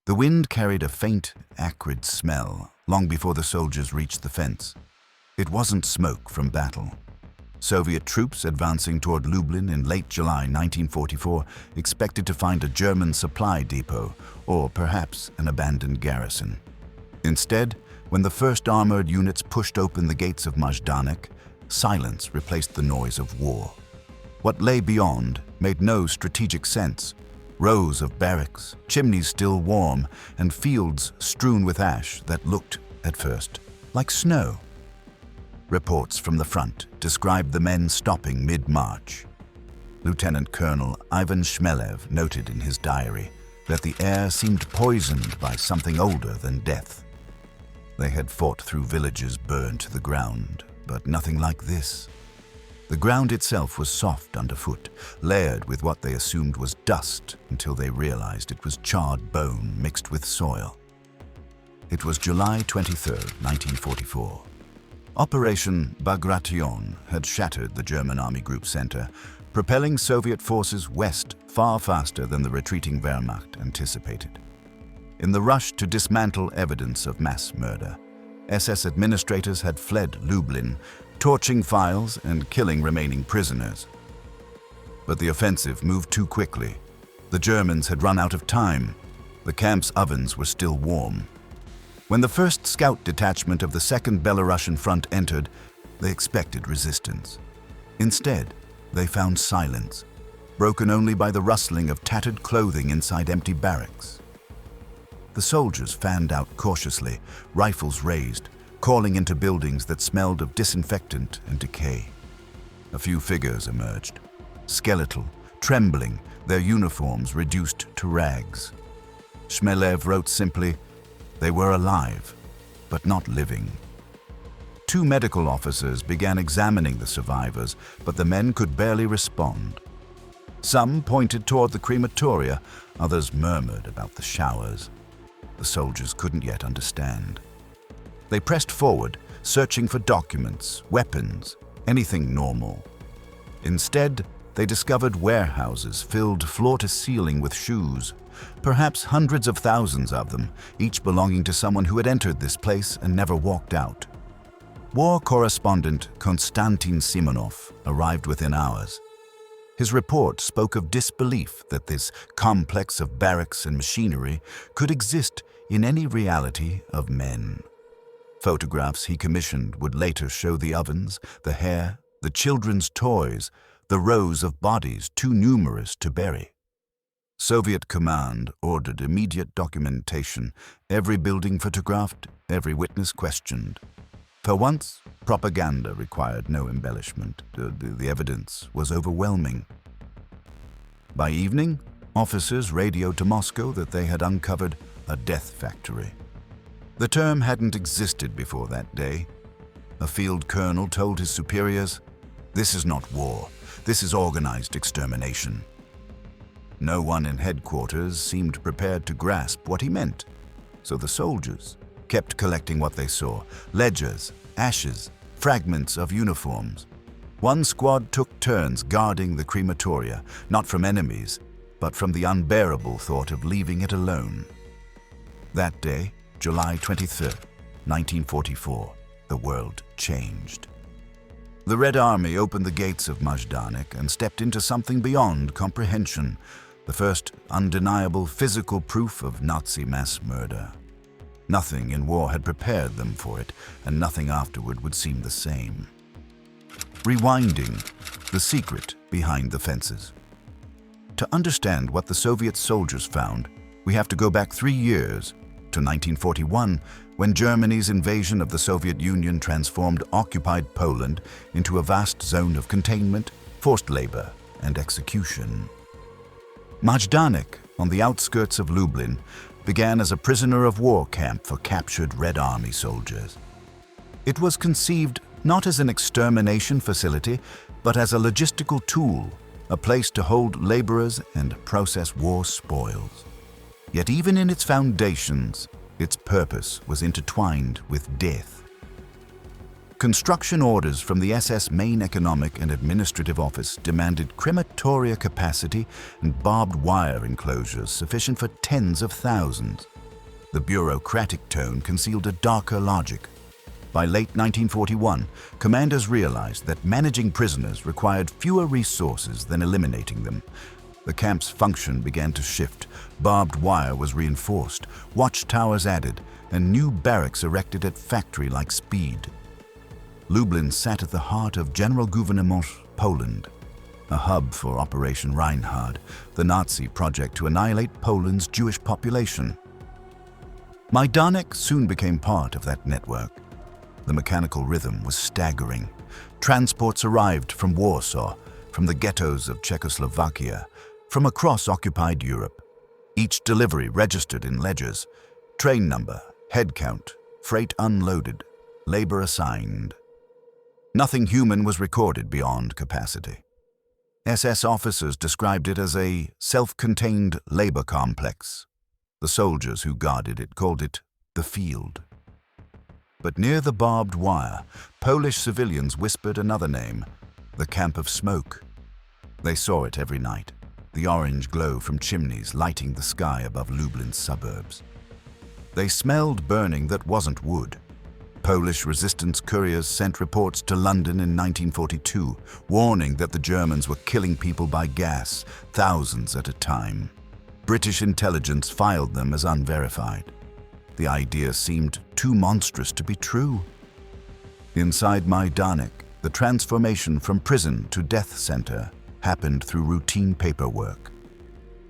The wind carried a faint, acrid smell long before the soldiers reached the fence. It wasn't smoke from battle. Soviet troops advancing toward Lublin in late July 1944 expected to find a German supply depot or perhaps an abandoned garrison. Instead, when the first armored units pushed open the gates of Majdanek, silence replaced the noise of war. What lay beyond made no strategic sense. Rows of barracks, chimneys still warm, and fields strewn with ash that looked, at first, like snow. Reports from the front described the men stopping mid-march. Lieutenant Colonel Ivan Shmelev noted in his diary that the air seemed poisoned by something older than death. They had fought through villages burned to the ground, but nothing like this. The ground itself was soft underfoot, layered with what they assumed was dust until they realized it was charred bone mixed with soil. It was July 23, 1944. Operation Bagration had shattered the German Army Group center, propelling Soviet forces west far faster than the retreating Wehrmacht anticipated. In the rush to dismantle evidence of mass murder, SS administrators had fled Lublin, torching files and killing remaining prisoners. But the offensive moved too quickly. The Germans had run out of time. The camp's ovens were still warm. When the first scout detachment of the Second Belarusian Front entered, they expected resistance. Instead, they found silence, broken only by the rustling of tattered clothing inside empty barracks. The soldiers fanned out cautiously, rifles raised, calling into buildings that smelled of disinfectant and decay. A few figures emerged, skeletal, trembling, their uniforms reduced to rags. Shmelev wrote simply, "They were alive, but not living." 2 medical officers began examining the survivors, but the men could barely respond. Some pointed toward the crematoria, others murmured about the showers. The soldiers couldn't yet understand. They pressed forward, searching for documents, weapons, anything normal. Instead, they discovered warehouses filled floor to ceiling with shoes, perhaps hundreds of thousands of them, each belonging to someone who had entered this place and never walked out. War correspondent Konstantin Simonov arrived within hours. His report spoke of disbelief that this complex of barracks and machinery could exist in any reality of men. Photographs he commissioned would later show the ovens, the hair, the children's toys, the rows of bodies too numerous to bury. Soviet command ordered immediate documentation, every building photographed, every witness questioned. For once, propaganda required no embellishment. The evidence was overwhelming. By evening, officers radioed to Moscow that they had uncovered a death factory. The term hadn't existed before that day. A field colonel told his superiors, "This is not war, this is organized extermination." No one in headquarters seemed prepared to grasp what he meant, so the soldiers kept collecting what they saw: ledgers, ashes, fragments of uniforms. One squad took turns guarding the crematoria, not from enemies, but from the unbearable thought of leaving it alone. That day, July 23, 1944, the world changed. The Red Army opened the gates of Majdanek and stepped into something beyond comprehension, the first undeniable physical proof of Nazi mass murder. Nothing in war had prepared them for it, and nothing afterward would seem the same. Rewinding, the secret behind the fences. To understand what the Soviet soldiers found, we have to go back 3 years, to 1941, when Germany's invasion of the Soviet Union transformed occupied Poland into a vast zone of containment, forced labor, and execution. Majdanek, on the outskirts of Lublin, began as a prisoner of war camp for captured Red Army soldiers. It was conceived not as an extermination facility, but as a logistical tool, a place to hold laborers and process war spoils. Yet even in its foundations, its purpose was intertwined with death. Construction orders from the SS Main Economic and Administrative Office demanded crematoria capacity and barbed wire enclosures sufficient for tens of thousands. The bureaucratic tone concealed a darker logic. By late 1941, commanders realized that managing prisoners required fewer resources than eliminating them. The camp's function began to shift. Barbed wire was reinforced, watchtowers added, and new barracks erected at factory-like speed. Lublin sat at the heart of General Gouvernement Poland, a hub for Operation Reinhard, the Nazi project to annihilate Poland's Jewish population. Majdanek soon became part of that network. The mechanical rhythm was staggering. Transports arrived from Warsaw, from the ghettos of Czechoslovakia, from across occupied Europe. Each delivery registered in ledgers: train number, head count, freight unloaded, labor assigned. Nothing human was recorded beyond capacity. SS officers described it as a self-contained labor complex. The soldiers who guarded it called it the field. But near the barbed wire, Polish civilians whispered another name: the camp of smoke. They saw it every night, the orange glow from chimneys lighting the sky above Lublin's suburbs. They smelled burning that wasn't wood. Polish resistance couriers sent reports to London in 1942, warning that the Germans were killing people by gas, thousands at a time. British intelligence filed them as unverified. The idea seemed too monstrous to be true. Inside Majdanek, the transformation from prison to death center happened through routine paperwork.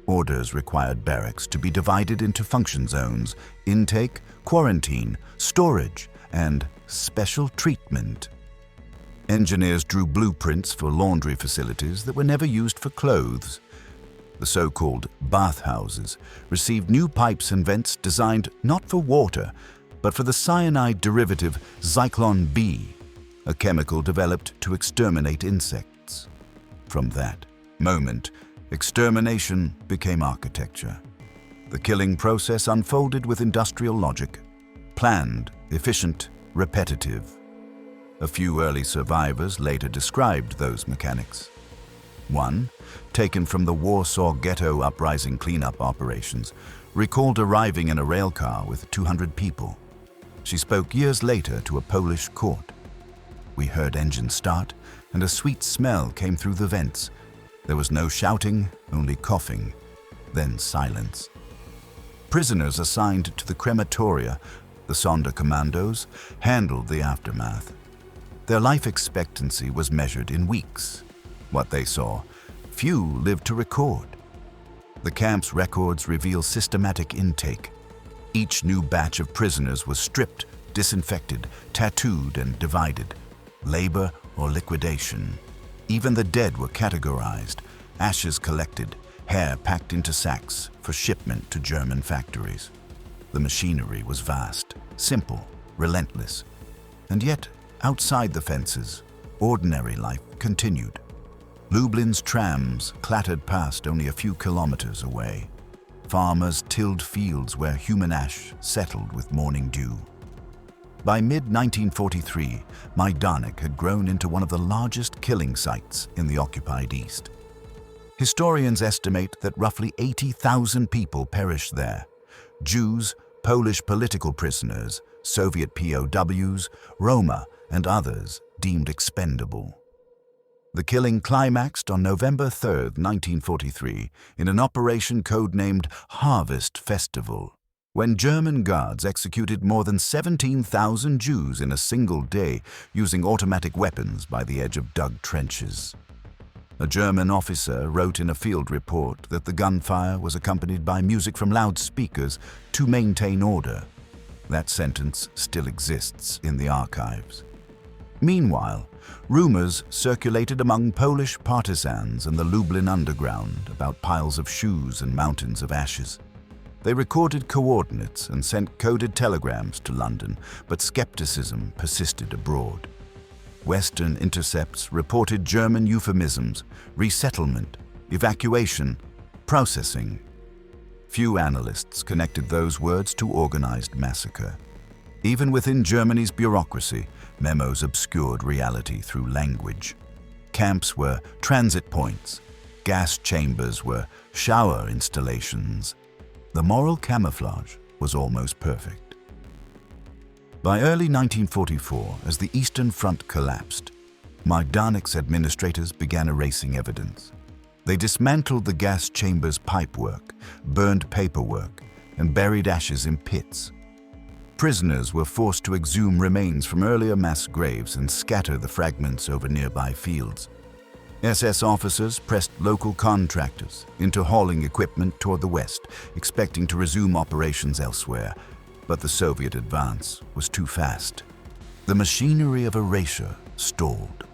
Orders required barracks to be divided into function zones: intake, quarantine, storage, and special treatment. Engineers drew blueprints for laundry facilities that were never used for clothes. The so-called bathhouses received new pipes and vents designed not for water, but for the cyanide derivative Zyklon B, a chemical developed to exterminate insects. From that moment, extermination became architecture. The killing process unfolded with industrial logic: planned, efficient, repetitive. A few early survivors later described those mechanics. One, taken from the Warsaw Ghetto uprising cleanup operations, recalled arriving in a railcar with 200 people. She spoke years later to a Polish court. "We heard engines start, and a sweet smell came through the vents. There was no shouting, only coughing, then silence." Prisoners assigned to the crematoria, the Sonderkommandos, handled the aftermath. Their life expectancy was measured in weeks. What they saw, few lived to record. The camp's records reveal systematic intake. Each new batch of prisoners was stripped, disinfected, tattooed, and divided. Labor or liquidation. Even the dead were categorized, ashes collected, hair packed into sacks for shipment to German factories. The machinery was vast, simple, relentless. And yet, outside the fences, ordinary life continued. Lublin's trams clattered past only a few kilometers away. Farmers tilled fields where human ash settled with morning dew. By mid-1943, Majdanek had grown into one of the largest killing sites in the occupied East. Historians estimate that roughly 80,000 people perished there: Jews, Polish political prisoners, Soviet POWs, Roma, and others deemed expendable. The killing climaxed on November 3, 1943, in an operation codenamed Harvest Festival, when German guards executed more than 17,000 Jews in a single day using automatic weapons by the edge of dug trenches. A German officer wrote in a field report that the gunfire was accompanied by music from loudspeakers to maintain order. That sentence still exists in the archives. Meanwhile, rumors circulated among Polish partisans and the Lublin underground about piles of shoes and mountains of ashes. They recorded coordinates and sent coded telegrams to London, but skepticism persisted abroad. Western intercepts reported German euphemisms: resettlement, evacuation, processing. Few analysts connected those words to organized massacre. Even within Germany's bureaucracy, memos obscured reality through language. Camps were transit points. Gas chambers were shower installations. The moral camouflage was almost perfect. By early 1944, as the Eastern Front collapsed, Majdanek's administrators began erasing evidence. They dismantled the gas chamber's pipework, burned paperwork, and buried ashes in pits. Prisoners were forced to exhume remains from earlier mass graves and scatter the fragments over nearby fields. SS officers pressed local contractors into hauling equipment toward the west, expecting to resume operations elsewhere. But the Soviet advance was too fast. The machinery of erasure stalled.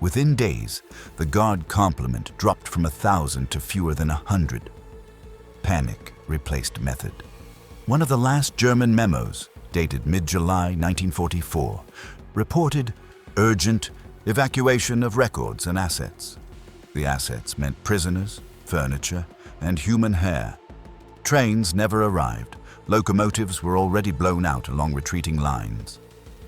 Within days, the Guard complement dropped from 1,000 to fewer than 100. Panic replaced method. One of the last German memos, dated mid-July 1944, reported urgent evacuation of records and assets. The assets meant prisoners, furniture, and human hair. Trains never arrived. Locomotives were already blown out along retreating lines.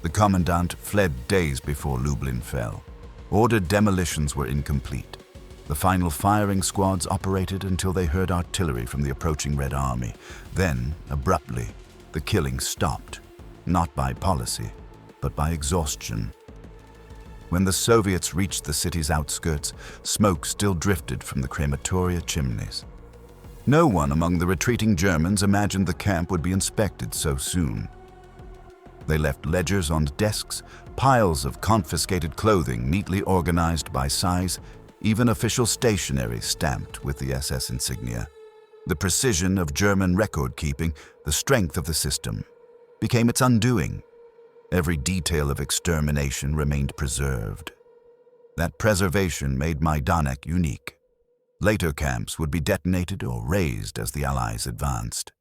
The commandant fled days before Lublin fell. Ordered demolitions were incomplete. The final firing squads operated until they heard artillery from the approaching Red Army. Then, abruptly, the killing stopped, not by policy, but by exhaustion. When the Soviets reached the city's outskirts, smoke still drifted from the crematoria chimneys. No one among the retreating Germans imagined the camp would be inspected so soon. They left ledgers on desks, piles of confiscated clothing neatly organized by size, even official stationery stamped with the SS insignia. The precision of German record-keeping, the strength of the system, became its undoing. Every detail of extermination remained preserved. That preservation made Majdanek unique. Later camps would be detonated or razed as the Allies advanced.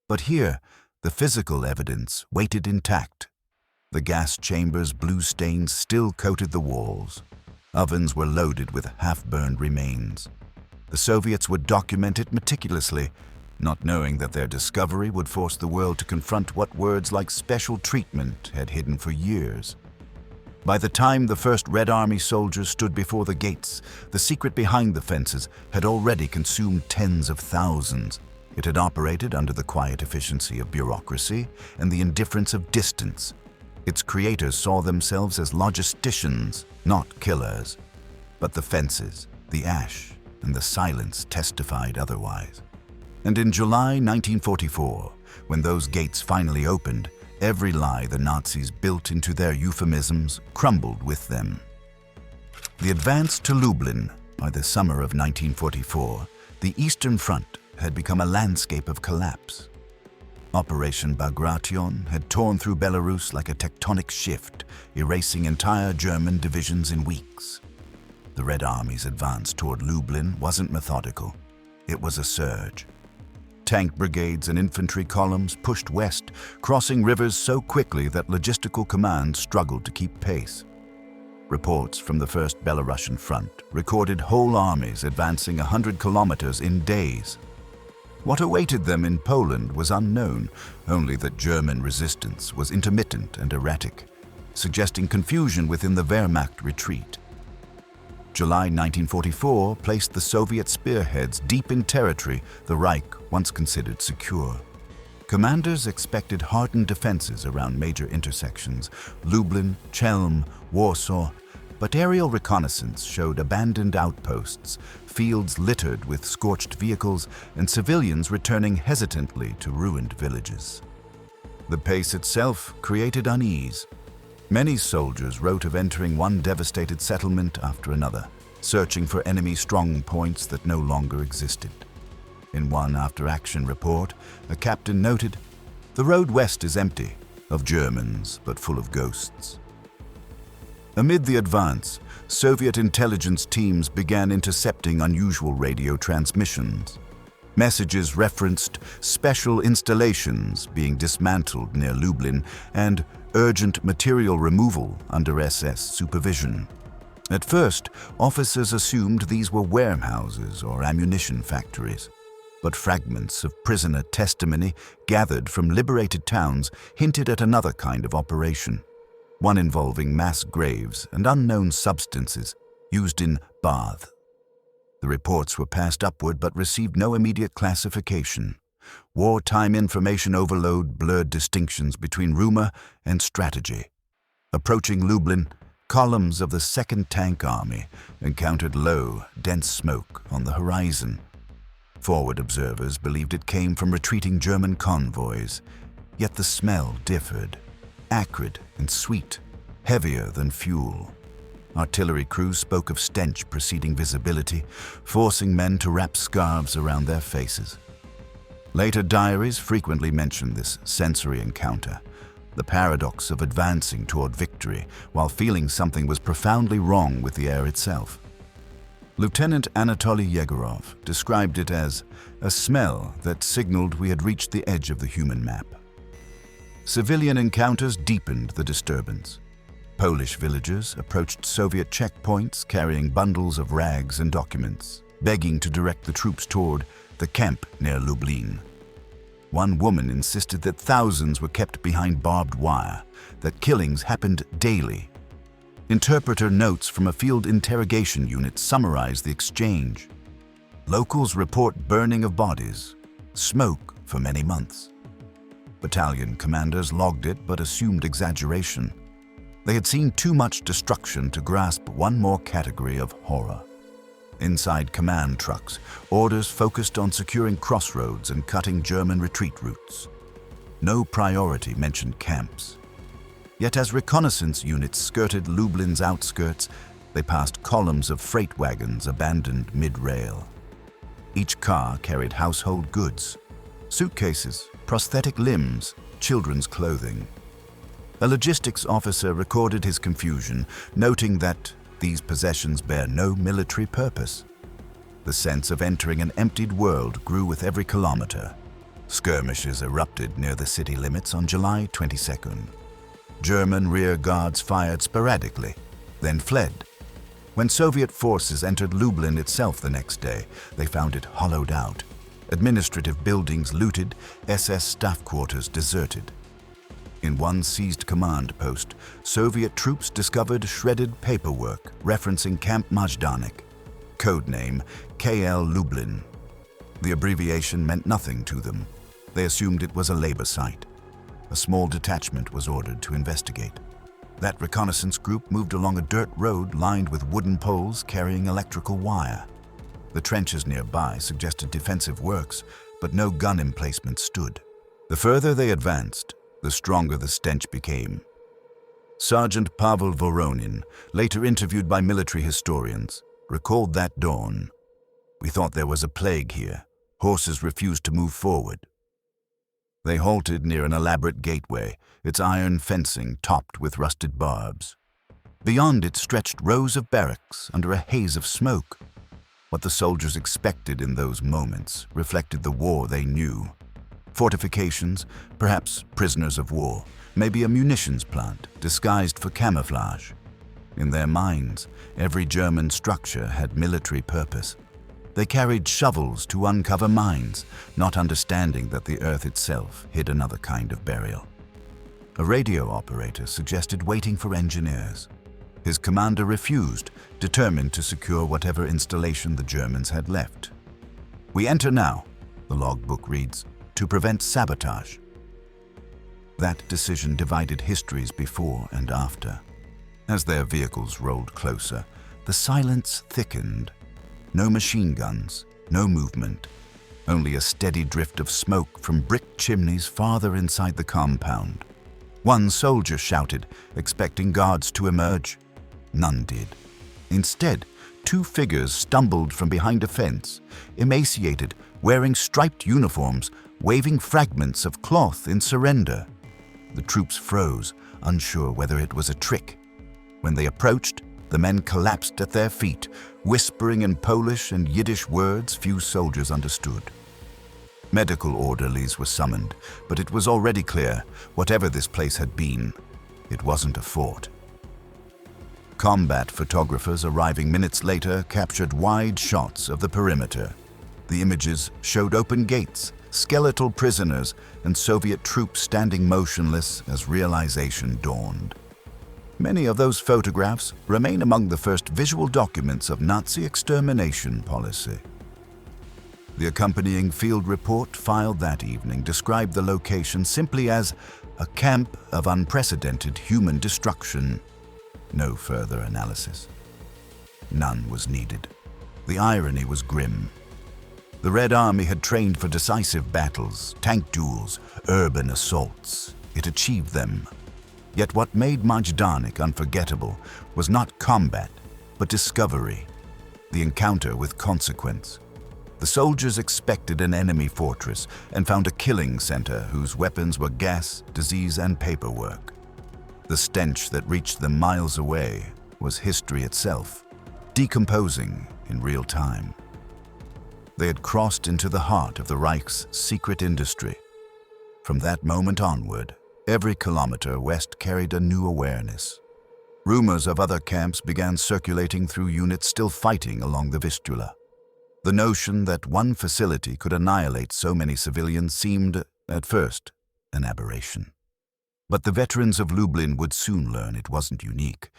But here, the physical evidence waited intact. The gas chamber's blue stains still coated the walls. Ovens were loaded with half-burned remains. The Soviets would document it meticulously, not knowing that their discovery would force the world to confront what words like special treatment had hidden for years. By the time the first Red Army soldiers stood before the gates, the secret behind the fences had already consumed tens of thousands. It had operated under the quiet efficiency of bureaucracy and the indifference of distance. Its creators saw themselves as logisticians, not killers. But the fences, the ash, and the silence testified otherwise. And in July 1944, when those gates finally opened, every lie the Nazis built into their euphemisms crumbled with them. The advance to Lublin. By the summer of 1944, the Eastern Front had become a landscape of collapse. Operation Bagration had torn through Belarus like a tectonic shift, erasing entire German divisions in weeks. The Red Army's advance toward Lublin wasn't methodical. It was a surge. Tank brigades and infantry columns pushed west, crossing rivers so quickly that logistical command struggled to keep pace. Reports from the First Belarusian Front recorded whole armies advancing 100 kilometers in days. What awaited them in Poland was unknown, only that German resistance was intermittent and erratic, suggesting confusion within the Wehrmacht retreat. July 1944 placed the Soviet spearheads deep in territory the Reich once considered secure. Commanders expected hardened defenses around major intersections, Lublin, Chelm, Warsaw, but aerial reconnaissance showed abandoned outposts, fields littered with scorched vehicles, and civilians returning hesitantly to ruined villages. The pace itself created unease. Many soldiers wrote of entering one devastated settlement after another, searching for enemy strong points that no longer existed. In one after-action report, a captain noted, "The road west is empty, of Germans, but full of ghosts." Amid the advance, Soviet intelligence teams began intercepting unusual radio transmissions. Messages referenced special installations being dismantled near Lublin and urgent material removal under SS supervision. At first, officers assumed these were warehouses or ammunition factories, but fragments of prisoner testimony gathered from liberated towns hinted at another kind of operation, one involving mass graves and unknown substances used in bath. The reports were passed upward but received no immediate classification. Wartime information overload blurred distinctions between rumor and strategy. Approaching Lublin, columns of the 2nd Tank Army encountered low, dense smoke on the horizon. Forward observers believed it came from retreating German convoys, yet the smell differed, acrid and sweet, heavier than fuel. Artillery crews spoke of stench preceding visibility, forcing men to wrap scarves around their faces. Later diaries frequently mentioned this sensory encounter, the paradox of advancing toward victory while feeling something was profoundly wrong with the air itself. Lieutenant Anatoly Yegorov described it as a smell that signaled we had reached the edge of the human map. Civilian encounters deepened the disturbance. Polish villagers approached Soviet checkpoints carrying bundles of rags and documents, begging to direct the troops toward the camp near Lublin. One woman insisted that thousands were kept behind barbed wire, that killings happened daily. Interpreter notes from a field interrogation unit summarize the exchange. Locals report burning of bodies, smoke for many months. Battalion commanders logged it but assumed exaggeration. They had seen too much destruction to grasp one more category of horror. Inside command trucks, orders focused on securing crossroads and cutting German retreat routes. No priority mentioned camps. Yet as reconnaissance units skirted Lublin's outskirts, they passed columns of freight wagons abandoned mid-rail. Each car carried household goods, suitcases, prosthetic limbs, children's clothing. A logistics officer recorded his confusion, noting that these possessions bear no military purpose. The sense of entering an emptied world grew with every kilometer. Skirmishes erupted near the city limits on July 22nd. German rear guards fired sporadically, then fled. When Soviet forces entered Lublin itself the next day, they found it hollowed out. Administrative buildings looted, SS staff quarters deserted. In one seized command post, Soviet troops discovered shredded paperwork referencing Camp Majdanek, codename KL Lublin. The abbreviation meant nothing to them. They assumed it was a labor site. A small detachment was ordered to investigate. That reconnaissance group moved along a dirt road lined with wooden poles carrying electrical wire. The trenches nearby suggested defensive works, but no gun emplacement stood. The further they advanced, the stronger the stench became. Sergeant Pavel Voronin, later interviewed by military historians, recalled that dawn. "We thought there was a plague here. Horses refused to move forward." They halted near an elaborate gateway, its iron fencing topped with rusted barbs. Beyond it stretched rows of barracks under a haze of smoke. What the soldiers expected in those moments reflected the war they knew. Fortifications, perhaps prisoners of war, maybe a munitions plant disguised for camouflage. In their minds, every German structure had military purpose. They carried shovels to uncover mines, not understanding that the earth itself hid another kind of burial. A radio operator suggested waiting for engineers. His commander refused, determined to secure whatever installation the Germans had left. "We enter now," the logbook reads, "to prevent sabotage." That decision divided histories before and after. As their vehicles rolled closer, the silence thickened. No machine guns, no movement, only a steady drift of smoke from brick chimneys farther inside the compound. One soldier shouted, expecting guards to emerge. None did. Instead, two figures stumbled from behind a fence, emaciated, wearing striped uniforms, waving fragments of cloth in surrender. The troops froze, unsure whether it was a trick. When they approached, the men collapsed at their feet, whispering in Polish and Yiddish words few soldiers understood. Medical orderlies were summoned, but it was already clear, whatever this place had been, it wasn't a fort. Combat photographers arriving minutes later captured wide shots of the perimeter. The images showed open gates, skeletal prisoners, and Soviet troops standing motionless as realization dawned. Many of those photographs remain among the first visual documents of Nazi extermination policy. The accompanying field report filed that evening described the location simply as a camp of unprecedented human destruction. No further analysis. None was needed. The irony was grim. The Red Army had trained for decisive battles, tank duels, urban assaults. It achieved them. Yet what made Majdanek unforgettable was not combat, but discovery, the encounter with consequence. The soldiers expected an enemy fortress and found a killing center whose weapons were gas, disease, and paperwork. The stench that reached them miles away was history itself, decomposing in real time. They had crossed into the heart of the Reich's secret industry. From that moment onward, every kilometer west carried a new awareness. Rumors of other camps began circulating through units still fighting along the Vistula. The notion that one facility could annihilate so many civilians seemed, at first, an aberration. But the veterans of Lublin would soon learn it wasn't unique.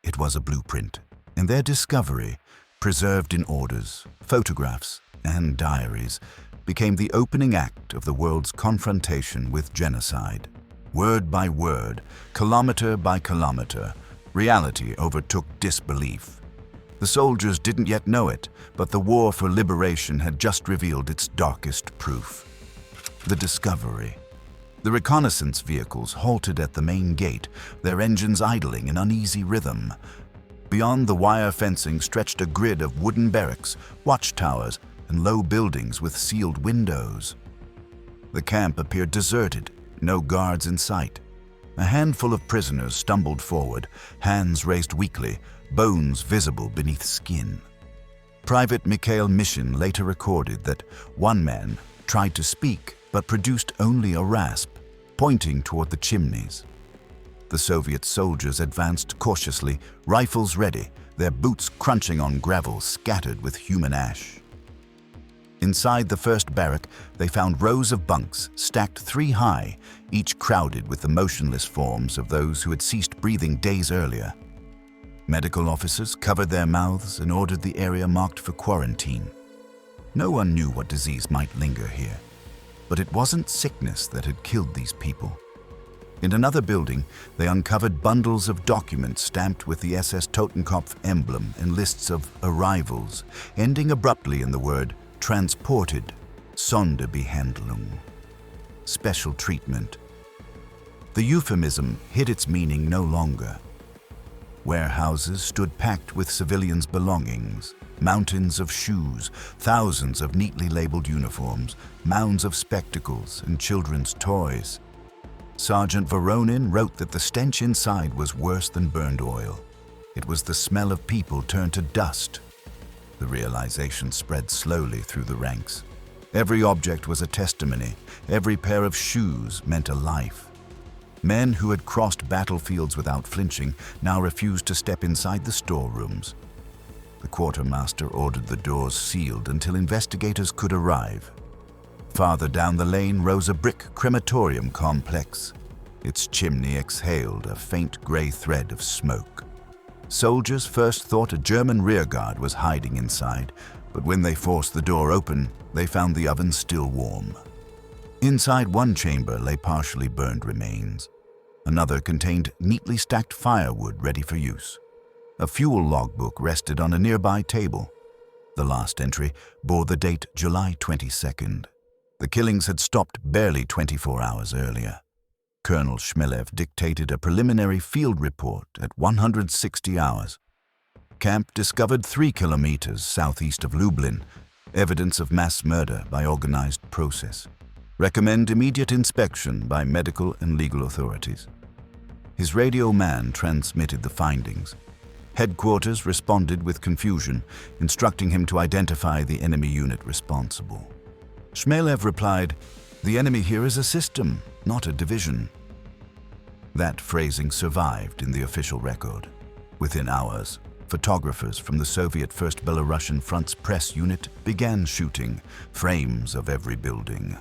It was a blueprint, and their discovery, preserved in orders, photographs, and diaries, became the opening act of the world's confrontation with genocide. Word by word, kilometer by kilometer, reality overtook disbelief. The soldiers didn't yet know it, but the war for liberation had just revealed its darkest proof. The discovery. The reconnaissance vehicles halted at the main gate, their engines idling in uneasy rhythm. Beyond the wire fencing stretched a grid of wooden barracks, watchtowers, and low buildings with sealed windows. The camp appeared deserted, no guards in sight. A handful of prisoners stumbled forward, hands raised weakly, bones visible beneath skin. Private Mikhail Mishin later recorded that one man tried to speak but produced only a rasp, pointing toward the chimneys. The Soviet soldiers advanced cautiously, rifles ready, their boots crunching on gravel scattered with human ash. Inside the first barrack, they found rows of bunks stacked 3 high, each crowded with the motionless forms of those who had ceased breathing days earlier. Medical officers covered their mouths and ordered the area marked for quarantine. No one knew what disease might linger here, but it wasn't sickness that had killed these people. In another building, they uncovered bundles of documents stamped with the SS Totenkopf emblem and lists of arrivals, ending abruptly in the word transported, Sonderbehandlung, special treatment. The euphemism hid its meaning no longer. Warehouses stood packed with civilians' belongings, mountains of shoes, thousands of neatly labeled uniforms, mounds of spectacles and children's toys. Sergeant Voronin wrote that the stench inside was worse than burned oil. It was the smell of people turned to dust. The realization spread slowly through the ranks. Every object was a testimony. Every pair of shoes meant a life. Men who had crossed battlefields without flinching now refused to step inside the storerooms. The quartermaster ordered the doors sealed until investigators could arrive. Farther down the lane rose a brick crematorium complex. Its chimney exhaled a faint gray thread of smoke. Soldiers first thought a German rearguard was hiding inside, but when they forced the door open, they found the oven still warm. Inside one chamber lay partially burned remains. Another contained neatly stacked firewood ready for use. A fuel logbook rested on a nearby table. The last entry bore the date July 22nd. The killings had stopped barely 24 hours earlier. Colonel Shmelev dictated a preliminary field report at 160 hours. Camp discovered 3 kilometers southeast of Lublin, evidence of mass murder by organized process. Recommend immediate inspection by medical and legal authorities. His radio man transmitted the findings. Headquarters responded with confusion, instructing him to identify the enemy unit responsible. Shmelev replied, "The enemy here is a system, not a division." That phrasing survived in the official record. Within hours, photographers from the Soviet First Belarusian Front's press unit began shooting frames of every building.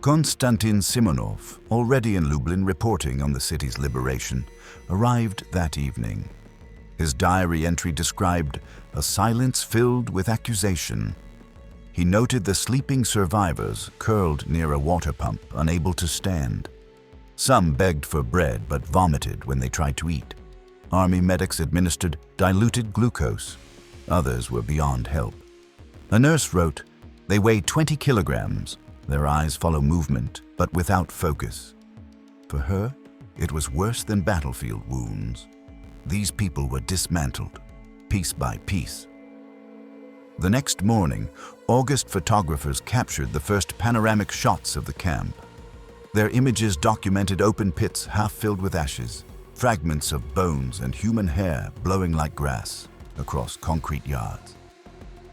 Konstantin Simonov, already in Lublin reporting on the city's liberation, arrived that evening. His diary entry described a silence filled with accusation. he noted the sleeping survivors curled near a water pump, unable to stand. Some begged for bread but vomited when they tried to eat. Army medics administered diluted glucose. Others were beyond help. A nurse wrote, "They weigh 20 kilograms. Their eyes follow movement, but without focus." For her, it was worse than battlefield wounds. These people were dismantled, piece by piece. The next morning, August photographers captured the first panoramic shots of the camp. Their images documented open pits half filled with ashes, fragments of bones and human hair blowing like grass across concrete yards.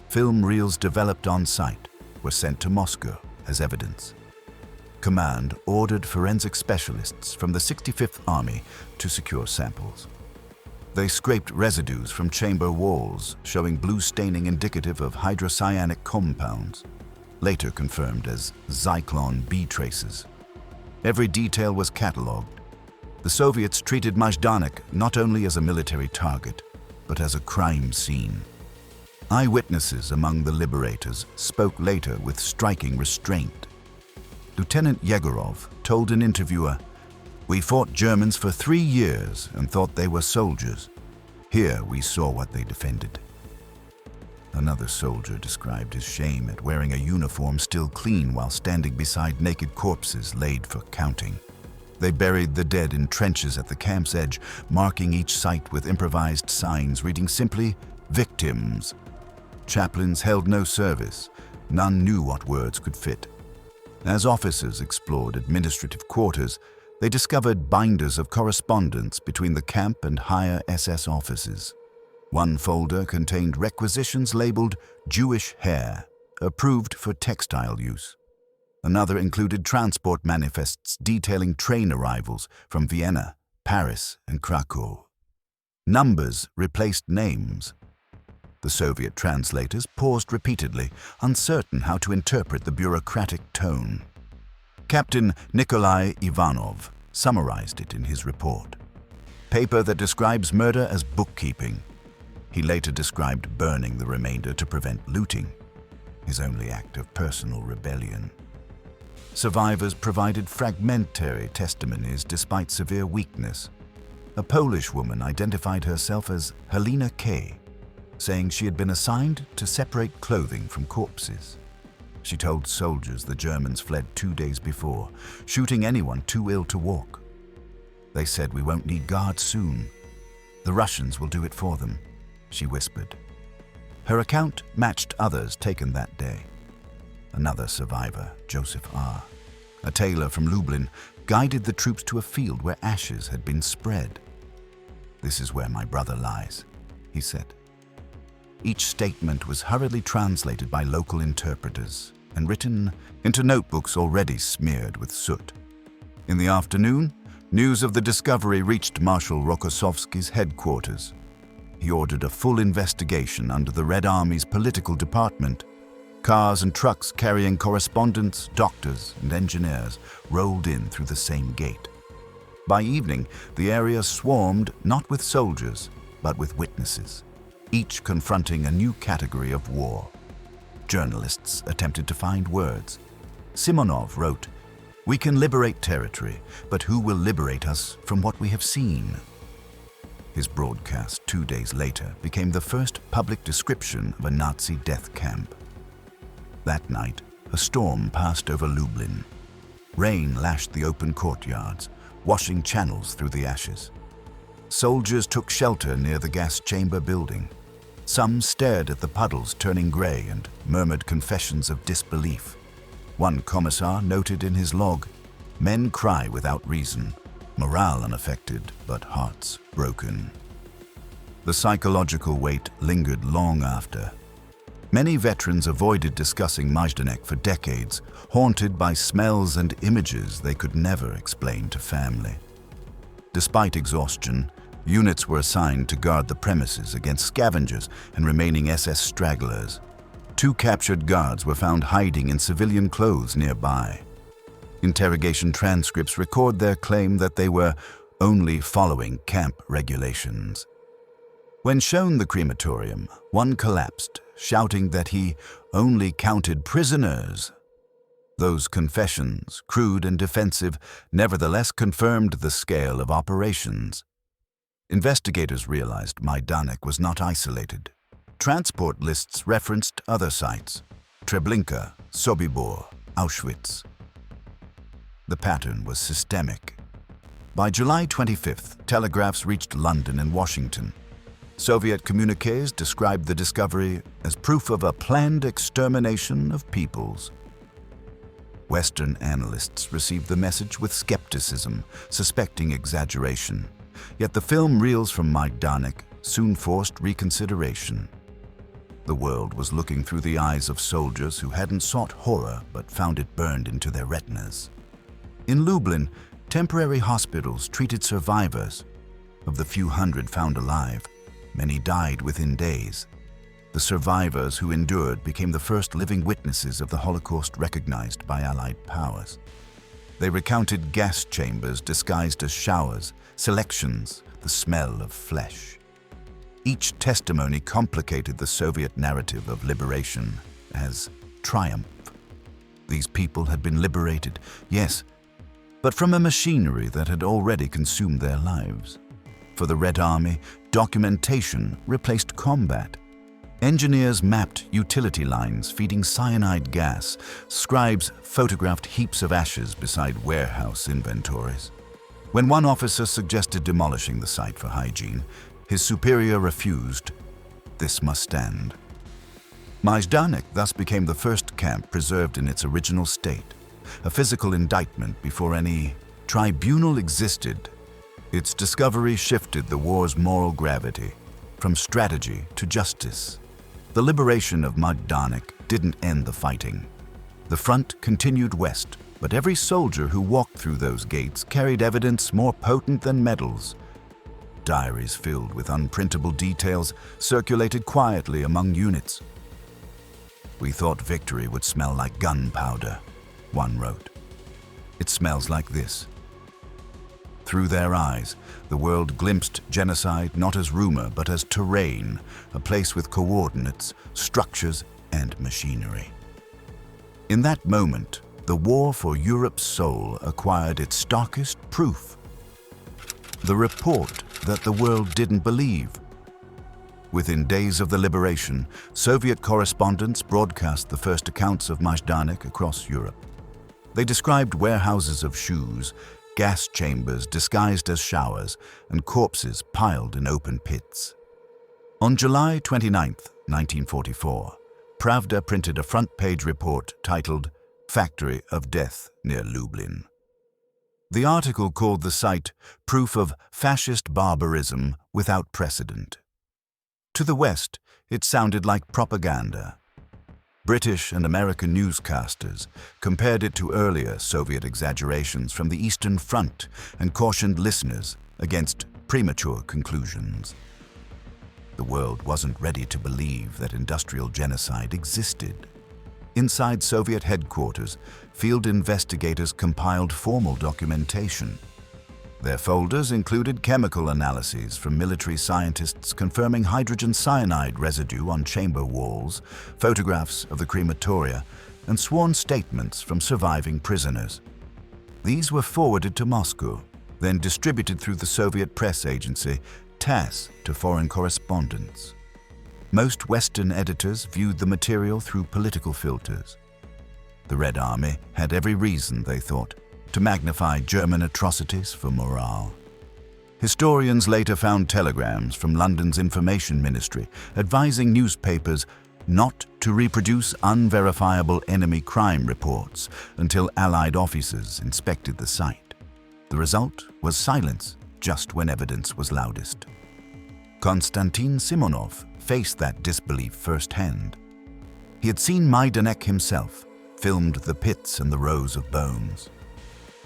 Film reels developed on site were sent to Moscow as evidence. Command ordered forensic specialists from the 65th Army to secure samples. They scraped residues from chamber walls, showing blue staining indicative of hydrocyanic compounds, later confirmed as Zyklon B traces. Every detail was catalogued. The Soviets treated Majdanek not only as a military target, but as a crime scene. Eyewitnesses among the liberators spoke later with striking restraint. Lieutenant Yegorov told an interviewer, "We fought Germans for 3 years and thought they were soldiers. Here we saw what they defended." Another soldier described his shame at wearing a uniform still clean while standing beside naked corpses laid for counting. They buried the dead in trenches at the camp's edge, marking each site with improvised signs reading simply, "Victims." Chaplains held no service. None knew what words could fit. As officers explored administrative quarters, they discovered binders of correspondence between the camp and higher SS offices. One folder contained requisitions labeled "Jewish hair," approved for textile use. Another included transport manifests detailing train arrivals from Vienna, Paris, and Krakow. Numbers replaced names. The Soviet translators paused repeatedly, uncertain how to interpret the bureaucratic tone. Captain Nikolai Ivanov summarized it in his report. Paper that describes murder as bookkeeping. He later described burning the remainder to prevent looting, his only act of personal rebellion. Survivors provided fragmentary testimonies despite severe weakness. A Polish woman identified herself as Helena K., saying she had been assigned to separate clothing from corpses. She told soldiers the Germans fled 2 days before, shooting anyone too ill to walk. "They said we won't need guards soon. The Russians will do it for them," she whispered. Her account matched others taken that day. Another survivor, Joseph R., a tailor from Lublin, guided the troops to a field where ashes had been spread. "This is where my brother lies," he said. Each statement was hurriedly translated by local interpreters and written into notebooks already smeared with soot. In the afternoon, news of the discovery reached Marshal Rokossovsky's headquarters. He ordered a full investigation under the Red Army's political department. Cars and trucks carrying correspondents, doctors, and engineers rolled in through the same gate. By evening, the area swarmed not with soldiers, but with witnesses, each confronting a new category of war. Journalists attempted to find words. Simonov wrote, "We can liberate territory, but who will liberate us from what we have seen?" His broadcast 2 days later became the first public description of a Nazi death camp. That night, a storm passed over Lublin. Rain lashed the open courtyards, washing channels through the ashes. Soldiers took shelter near the gas chamber building. Some stared at the puddles turning gray and murmured confessions of disbelief. One commissar noted in his log, "Men cry without reason, morale unaffected, but hearts broken." The psychological weight lingered long after. Many veterans avoided discussing Majdanek for decades, haunted by smells and images they could never explain to family. Despite exhaustion, units were assigned to guard the premises against scavengers and remaining SS stragglers. 2 captured guards were found hiding in civilian clothes nearby. Interrogation transcripts record their claim that they were only following camp regulations. When shown the crematorium, one collapsed, shouting that he only counted prisoners. Those confessions, crude and defensive, nevertheless confirmed the scale of operations. Investigators realized Majdanek was not isolated. Transport lists referenced other sites: Treblinka, Sobibor, Auschwitz. The pattern was systemic. By July 25th, telegraphs reached London and Washington. Soviet communiques described the discovery as proof of a planned extermination of peoples. Western analysts received the message with skepticism, suspecting exaggeration. Yet the film reels from Majdanek soon forced reconsideration. The world was looking through the eyes of soldiers who hadn't sought horror but found it burned into their retinas. In Lublin, temporary hospitals treated survivors. Of the few hundred found alive, many died within days. The survivors who endured became the first living witnesses of the Holocaust recognized by Allied powers. They recounted gas chambers disguised as showers, selections, the smell of flesh. Each testimony complicated the Soviet narrative of liberation as triumph. These people had been liberated, yes, but from a machinery that had already consumed their lives. For the Red Army, documentation replaced combat. Engineers mapped utility lines feeding cyanide gas. Scribes photographed heaps of ashes beside warehouse inventories. When one officer suggested demolishing the site for hygiene, his superior refused. This must stand. Majdanek thus became the first camp preserved in its original state, a physical indictment before any tribunal existed. Its discovery shifted the war's moral gravity, from strategy to justice. The liberation of Majdanek didn't end the fighting. The front continued west, but every soldier who walked through those gates carried evidence more potent than medals. Diaries filled with unprintable details circulated quietly among units. "We thought victory would smell like gunpowder," one wrote. "It smells like this." Through their eyes, the world glimpsed genocide not as rumor but as terrain, a place with coordinates, structures, and machinery. In that moment, the war for Europe's soul acquired its starkest proof. The report that the world didn't believe. Within days of the liberation, Soviet correspondents broadcast the first accounts of Majdanek across Europe. They described warehouses of shoes, gas chambers disguised as showers, and corpses piled in open pits. On July 29, 1944, Pravda printed a front-page report titled "Factory of Death near Lublin." The article called the site "Proof of Fascist Barbarism Without Precedent." To the West, it sounded like propaganda. British and American newscasters compared it to earlier Soviet exaggerations from the Eastern Front and cautioned listeners against premature conclusions. The world wasn't ready to believe that industrial genocide existed. Inside Soviet headquarters, field investigators compiled formal documentation. Their folders included chemical analyses from military scientists confirming hydrogen cyanide residue on chamber walls, photographs of the crematoria, and sworn statements from surviving prisoners. These were forwarded to Moscow, then distributed through the Soviet press agency TASS to foreign correspondents. Most Western editors viewed the material through political filters. The Red Army had every reason, they thought, to magnify German atrocities for morale. Historians later found telegrams from London's information ministry advising newspapers not to reproduce unverifiable enemy crime reports until Allied officers inspected the site. The result was silence just when evidence was loudest. Konstantin Simonov faced that disbelief firsthand. He had seen Majdanek himself, filmed the pits and the rows of bones.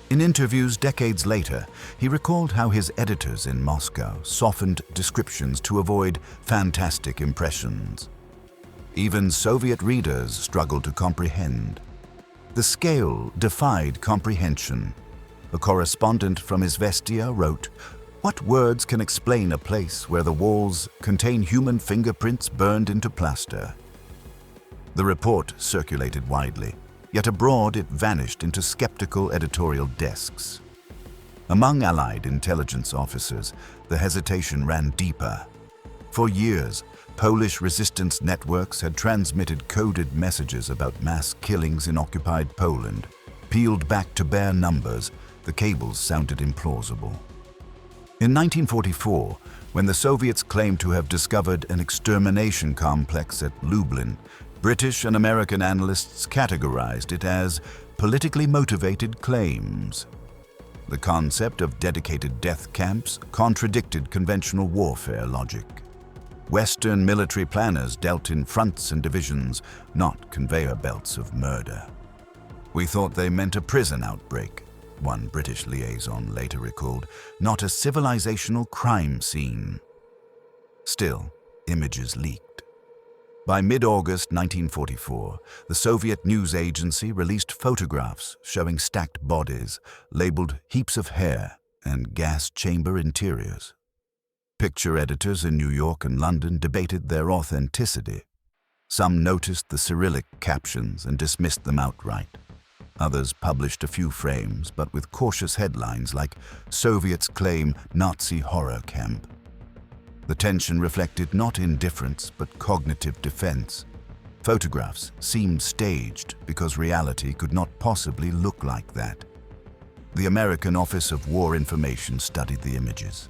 In interviews decades later, he recalled how his editors in Moscow softened descriptions to avoid fantastic impressions. Even Soviet readers struggled to comprehend. The scale defied comprehension. A correspondent from Izvestia wrote, What words can explain a place where the walls contain human fingerprints burned into plaster? The report circulated widely, yet abroad it vanished into skeptical editorial desks. Among Allied intelligence officers, the hesitation ran deeper. For years, Polish resistance networks had transmitted coded messages about mass killings in occupied Poland. Peeled back to bare numbers, the cables sounded implausible. In 1944, when the Soviets claimed to have discovered an extermination complex at Lublin, British and American analysts categorized it as politically motivated claims. The concept of dedicated death camps contradicted conventional warfare logic. Western military planners dealt in fronts and divisions, not conveyor belts of murder. "We thought they meant a prison outbreak," one British liaison later recalled, "not a civilizational crime scene." Still, images leaked. By mid-August 1944, the Soviet news agency released photographs showing stacked bodies, labeled heaps of hair, and gas chamber interiors. Picture editors in New York and London debated their authenticity. Some noticed the Cyrillic captions and dismissed them outright. Others published a few frames, but with cautious headlines like "Soviets claim Nazi horror camp." The tension reflected not indifference, but cognitive defense. Photographs seemed staged because reality could not possibly look like that. The American Office of War Information studied the images.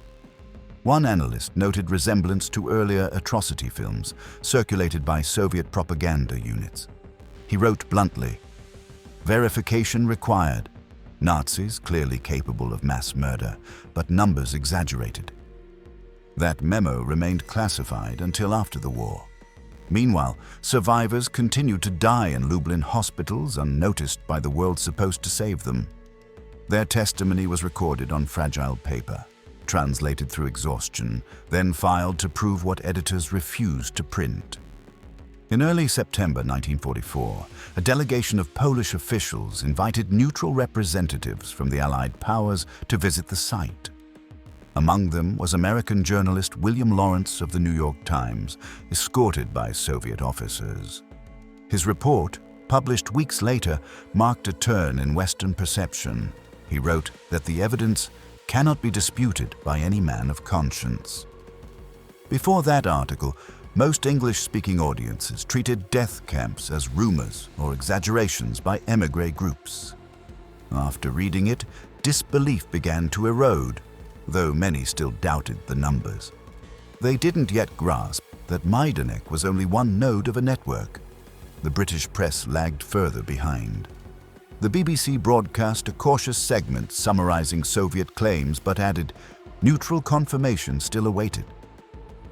One analyst noted resemblance to earlier atrocity films circulated by Soviet propaganda units. He wrote bluntly, "Verification required. Nazis clearly capable of mass murder, but numbers exaggerated." That memo remained classified until after the war. Meanwhile, survivors continued to die in Lublin hospitals unnoticed by the world supposed to save them. Their testimony was recorded on fragile paper, translated through exhaustion, then filed to prove what editors refused to print. In early September 1944, a delegation of Polish officials invited neutral representatives from the Allied powers to visit the site. Among them was American journalist William Lawrence of the New York Times, escorted by Soviet officers. His report, published weeks later, marked a turn in Western perception. He wrote that the evidence cannot be disputed by any man of conscience. Before that article, most English-speaking audiences treated death camps as rumors or exaggerations by émigré groups. After reading it, disbelief began to erode, though many still doubted the numbers. They didn't yet grasp that Majdanek was only one node of a network. The British press lagged further behind. The BBC broadcast a cautious segment summarizing Soviet claims but added, "Neutral confirmation still awaited."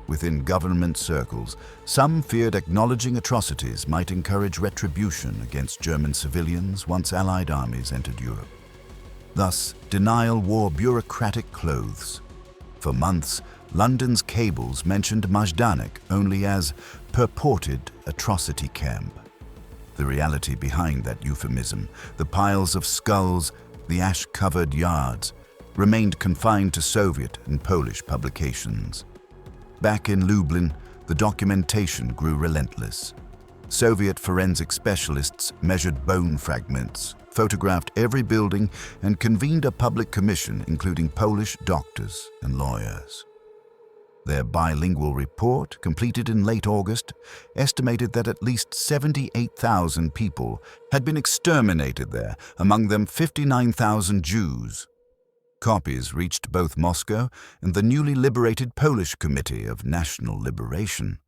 Within government circles, some feared acknowledging atrocities might encourage retribution against German civilians once Allied armies entered Europe. Thus, denial wore bureaucratic clothes. For months, London's cables mentioned Majdanek only as purported atrocity camp. The reality behind that euphemism, the piles of skulls, the ash-covered yards, remained confined to Soviet and Polish publications. Back in Lublin, the documentation grew relentless. Soviet forensic specialists measured bone fragments, photographed every building, and convened a public commission including Polish doctors and lawyers. Their bilingual report, completed in late August, estimated that at least 78,000 people had been exterminated there, among them 59,000 Jews. Copies reached both Moscow and the newly liberated Polish Committee of National Liberation.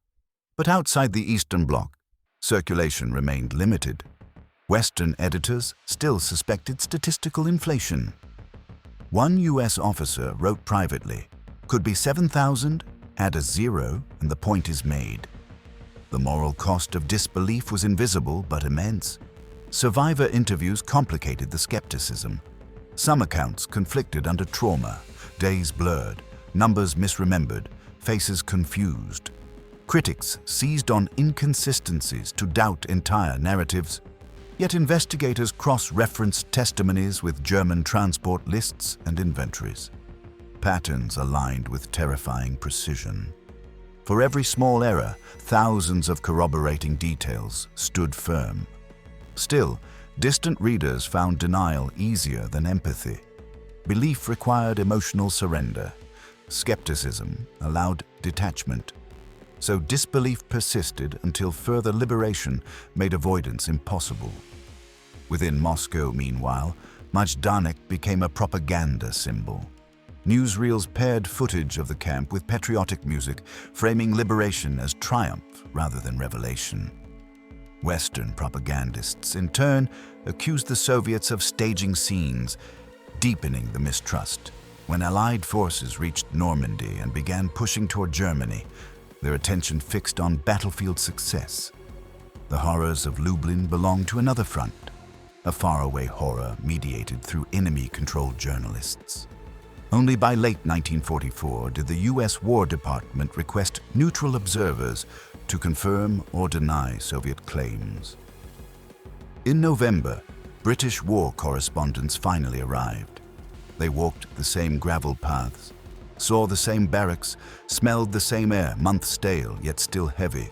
But outside the Eastern Bloc, circulation remained limited. Western editors still suspected statistical inflation. One U.S. officer wrote privately, "Could be 7,000, add a zero, and the point is made." The moral cost of disbelief was invisible but immense. Survivor interviews complicated the skepticism. Some accounts conflicted under trauma, days blurred, numbers misremembered, faces confused. Critics seized on inconsistencies to doubt entire narratives. Yet investigators cross-referenced testimonies with German transport lists and inventories. patterns aligned with terrifying precision. For every small error, thousands of corroborating details stood firm. Still, distant readers found denial easier than empathy. Belief required emotional surrender. Skepticism allowed detachment. So disbelief persisted until further liberation made avoidance impossible. Within Moscow, meanwhile, Majdanek became a propaganda symbol. Newsreels paired footage of the camp with patriotic music, framing liberation as triumph rather than revelation. Western propagandists, in turn, accused the Soviets of staging scenes, deepening the mistrust. When Allied forces reached Normandy and began pushing toward Germany, their attention fixed on battlefield success. The horrors of Lublin belonged to another front, a faraway horror mediated through enemy-controlled journalists. Only by late 1944 did the U.S. War Department request neutral observers to confirm or deny Soviet claims. In November, British war correspondents finally arrived. They walked the same gravel paths, saw the same barracks, smelled the same air, months stale yet still heavy.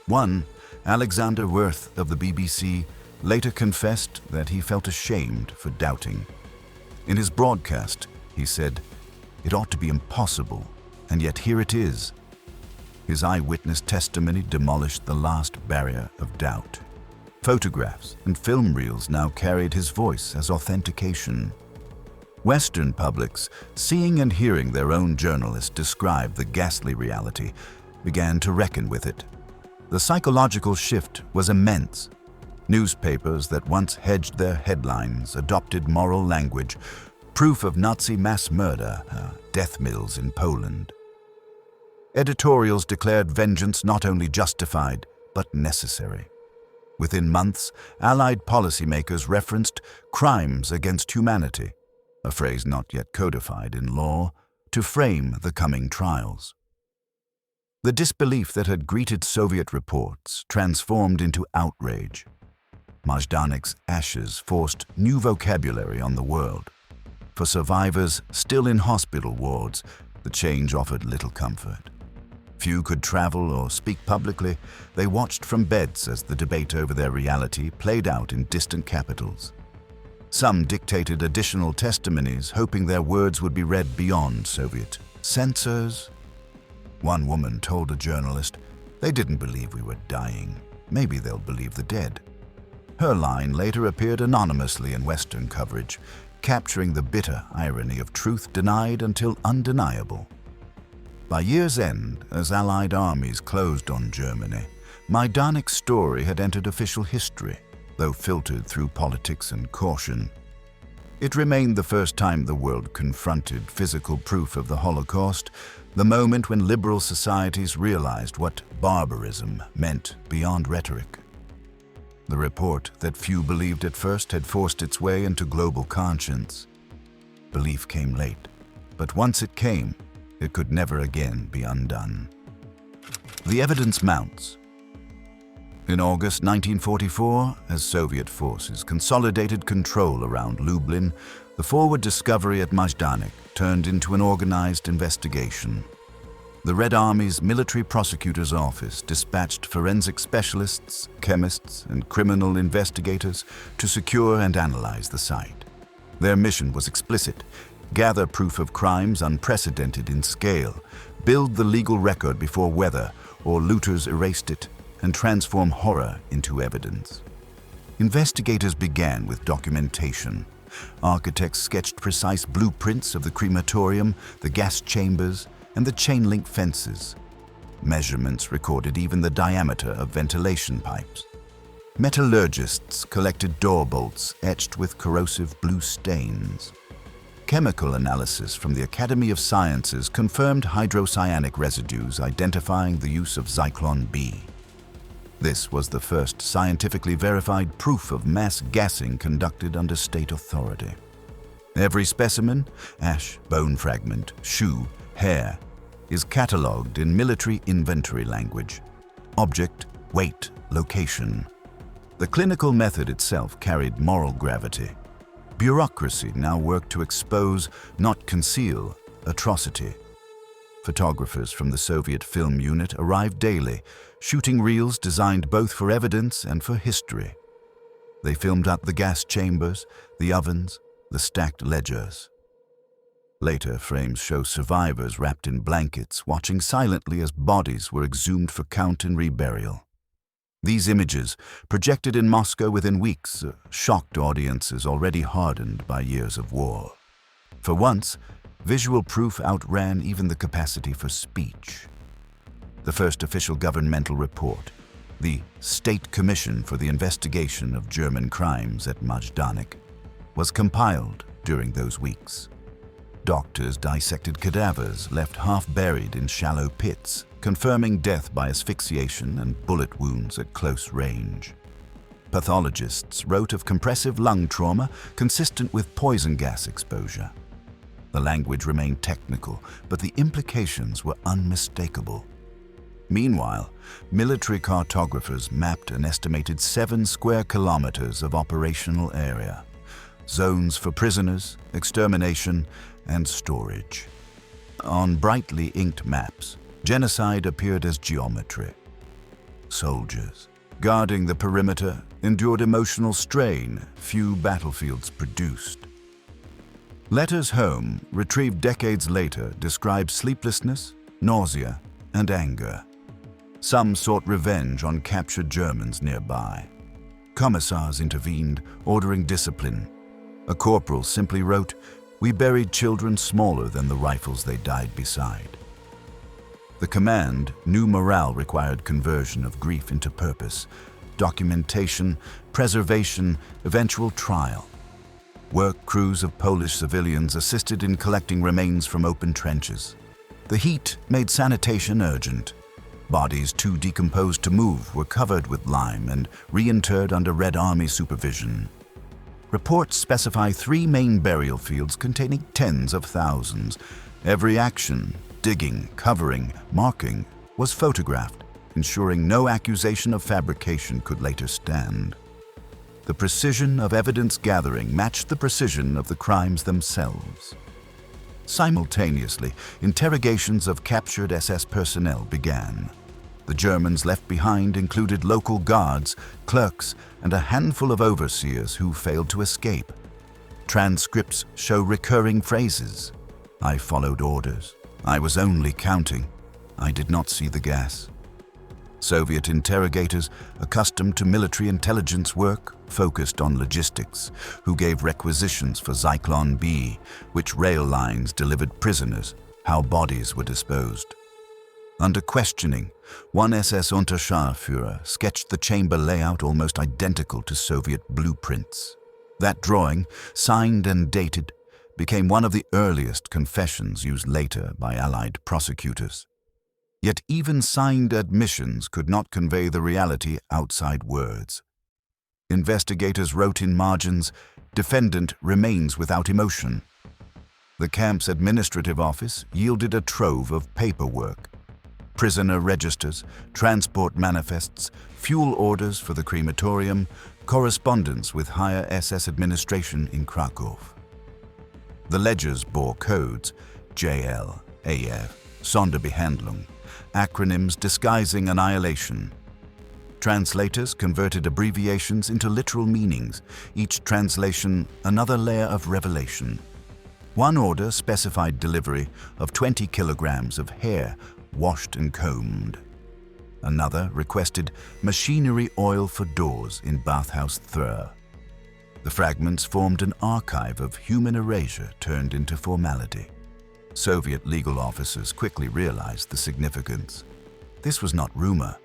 One, Alexander Worth of the BBC, later confessed that he felt ashamed for doubting. In his broadcast, he said, "It ought to be impossible, and yet here it is." His eyewitness testimony demolished the last barrier of doubt. Photographs and film reels now carried his voice as authentication. Western publics, seeing and hearing their own journalists describe the ghastly reality, began to reckon with it. The psychological shift was immense. Newspapers that once hedged their headlines adopted moral language, proof of Nazi mass murder, death mills in Poland. Editorials declared vengeance not only justified, but necessary. Within months, Allied policymakers referenced crimes against humanity, a phrase not yet codified in law, to frame the coming trials. The disbelief that had greeted Soviet reports transformed into outrage. Majdanek's ashes forced new vocabulary on the world. For survivors still in hospital wards, the change offered little comfort. Few could travel or speak publicly. They watched from beds as the debate over their reality played out in distant capitals. Some dictated additional testimonies, hoping their words would be read beyond Soviet censors. One woman told a journalist, "They didn't believe we were dying. Maybe they'll believe the dead." Her line later appeared anonymously in Western coverage, capturing the bitter irony of truth denied until undeniable. By year's end, as Allied armies closed on Germany, Majdanek's story had entered official history, though filtered through politics and caution. It remained the first time the world confronted physical proof of the Holocaust, the moment when liberal societies realized what barbarism meant beyond rhetoric. The report that few believed at first had forced its way into global conscience. Belief came late, but once it came, it could never again be undone. The evidence mounts. In August 1944, as Soviet forces consolidated control around Lublin, the forward discovery at Majdanek turned into an organized investigation. The Red Army's military prosecutor's office dispatched forensic specialists, chemists, and criminal investigators to secure and analyze the site. Their mission was explicit: gather proof of crimes unprecedented in scale, build the legal record before weather or looters erased it, and transform horror into evidence. Investigators began with documentation. Architects sketched precise blueprints of the crematorium, the gas chambers, and the chain-link fences. Measurements recorded even the diameter of ventilation pipes. Metallurgists collected door bolts etched with corrosive blue stains. Chemical analysis from the Academy of Sciences confirmed hydrocyanic residues identifying the use of Zyklon B. This was the first scientifically verified proof of mass gassing conducted under state authority. Every specimen, ash, bone fragment, shoe, hair, is catalogued in military inventory language: object, weight, location. The clinical method itself carried moral gravity. Bureaucracy now worked to expose, not conceal, atrocity. Photographers from the Soviet film unit arrived daily, shooting reels designed both for evidence and for history. They filmed out the gas chambers, the ovens, the stacked ledgers. Later frames show survivors wrapped in blankets, watching silently as bodies were exhumed for count and reburial. These images, projected in Moscow within weeks, shocked audiences already hardened by years of war. For once, visual proof outran even the capacity for speech. The first official governmental report, the State Commission for the Investigation of German Crimes at Majdanek, was compiled during those weeks. Doctors dissected cadavers left half-buried in shallow pits, confirming death by asphyxiation and bullet wounds at close range. Pathologists wrote of compressive lung trauma consistent with poison gas exposure. The language remained technical, but the implications were unmistakable. Meanwhile, military cartographers mapped an estimated 7 square kilometers of operational area, zones for prisoners, extermination, and storage. On brightly inked maps, genocide appeared as geometry. Soldiers, guarding the perimeter, endured emotional strain few battlefields produced. Letters home, retrieved decades later, describe sleeplessness, nausea, and anger. Some sought revenge on captured Germans nearby. Commissars intervened, ordering discipline. A corporal simply wrote, "We buried children smaller than the rifles they died beside." The command knew morale required conversion of grief into purpose, documentation, preservation, eventual trial. Work crews of Polish civilians assisted in collecting remains from open trenches. The heat made sanitation urgent. Bodies too decomposed to move were covered with lime and reinterred under Red Army supervision. Reports specify 3 main burial fields containing tens of thousands. Every action, digging, covering, marking, was photographed, ensuring no accusation of fabrication could later stand. The precision of evidence gathering matched the precision of the crimes themselves. Simultaneously, interrogations of captured SS personnel began. The Germans left behind included local guards, clerks, and a handful of overseers who failed to escape. Transcripts show recurring phrases. "I followed orders. I was only counting. I did not see the gas." Soviet interrogators, accustomed to military intelligence work, focused on logistics, who gave requisitions for Zyklon B, which rail lines delivered prisoners, how bodies were disposed. Under questioning, one SS Unterscharführer sketched the chamber layout almost identical to Soviet blueprints. That drawing, signed and dated, became one of the earliest confessions used later by Allied prosecutors. Yet even signed admissions could not convey the reality outside words. Investigators wrote in margins, "Defendant remains without emotion." The camp's administrative office yielded a trove of paperwork. Prisoner registers, transport manifests, fuel orders for the crematorium, correspondence with higher SS administration in Krakow. The ledgers bore codes, JL, AF, Sonderbehandlung, acronyms disguising annihilation. Translators converted abbreviations into literal meanings, each translation another layer of revelation. One order specified delivery of 20 kilograms of hair, washed and combed. Another requested machinery oil for doors in bathhouse Thur. The fragments formed an archive of human erasure turned into formality. Soviet legal officers quickly realized the significance. This was not rumor.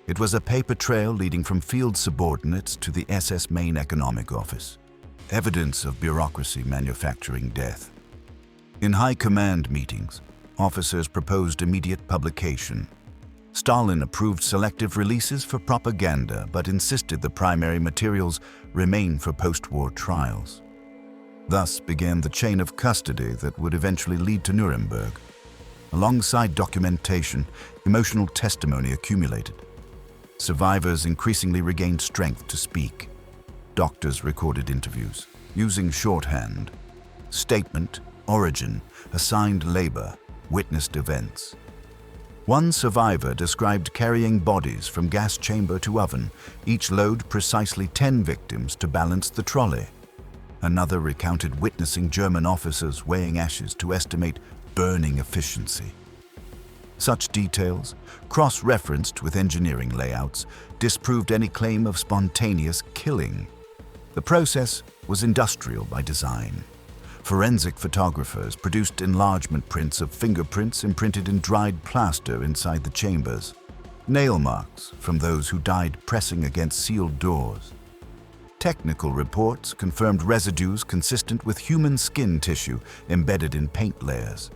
It was a paper trail leading from field subordinates to the SS main economic office. Evidence of bureaucracy manufacturing death. In high command meetings, officers proposed immediate publication. Stalin approved selective releases for propaganda but insisted the primary materials remain for post-war trials. Thus began the chain of custody that would eventually lead to Nuremberg. Alongside documentation, emotional testimony accumulated. Survivors increasingly regained strength to speak. Doctors recorded interviews, using shorthand. Statement, origin, assigned labor, witnessed events. One survivor described carrying bodies from gas chamber to oven, each load precisely 10 victims to balance the trolley. Another recounted witnessing German officers weighing ashes to estimate burning efficiency. Such details, cross-referenced with engineering layouts, disproved any claim of spontaneous killing. The process was industrial by design. Forensic photographers produced enlargement prints of fingerprints imprinted in dried plaster inside the chambers, nail marks from those who died pressing against sealed doors. Technical reports confirmed residues consistent with human skin tissue embedded in paint layers.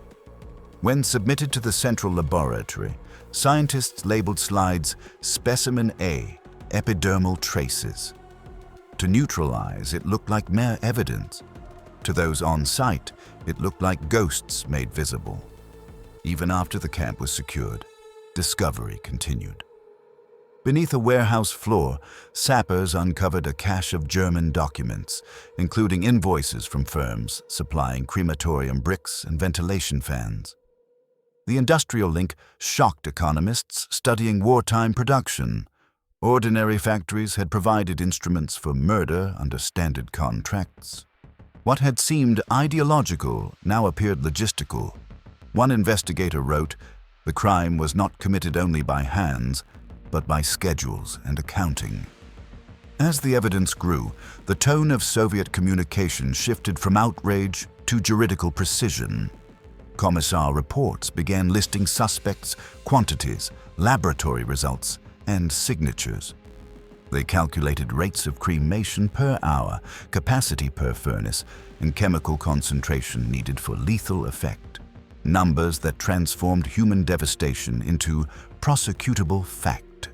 When submitted to the central laboratory, scientists labeled slides Specimen A, epidermal traces. To neutralize, it looked like mere evidence. To those on site, it looked like ghosts made visible. Even after the camp was secured, discovery continued. Beneath a warehouse floor, sappers uncovered a cache of German documents, including invoices from firms supplying crematorium bricks and ventilation fans. The industrial link shocked economists studying wartime production. Ordinary factories had provided instruments for murder under standard contracts. What had seemed ideological now appeared logistical. One investigator wrote, "The crime was not committed only by hands, but by schedules and accounting." As the evidence grew, the tone of Soviet communication shifted from outrage to juridical precision. Commissar reports began listing suspects, quantities, laboratory results, and signatures. They calculated rates of cremation per hour, capacity per furnace, and chemical concentration needed for lethal effect. Numbers that transformed human devastation into prosecutable fact.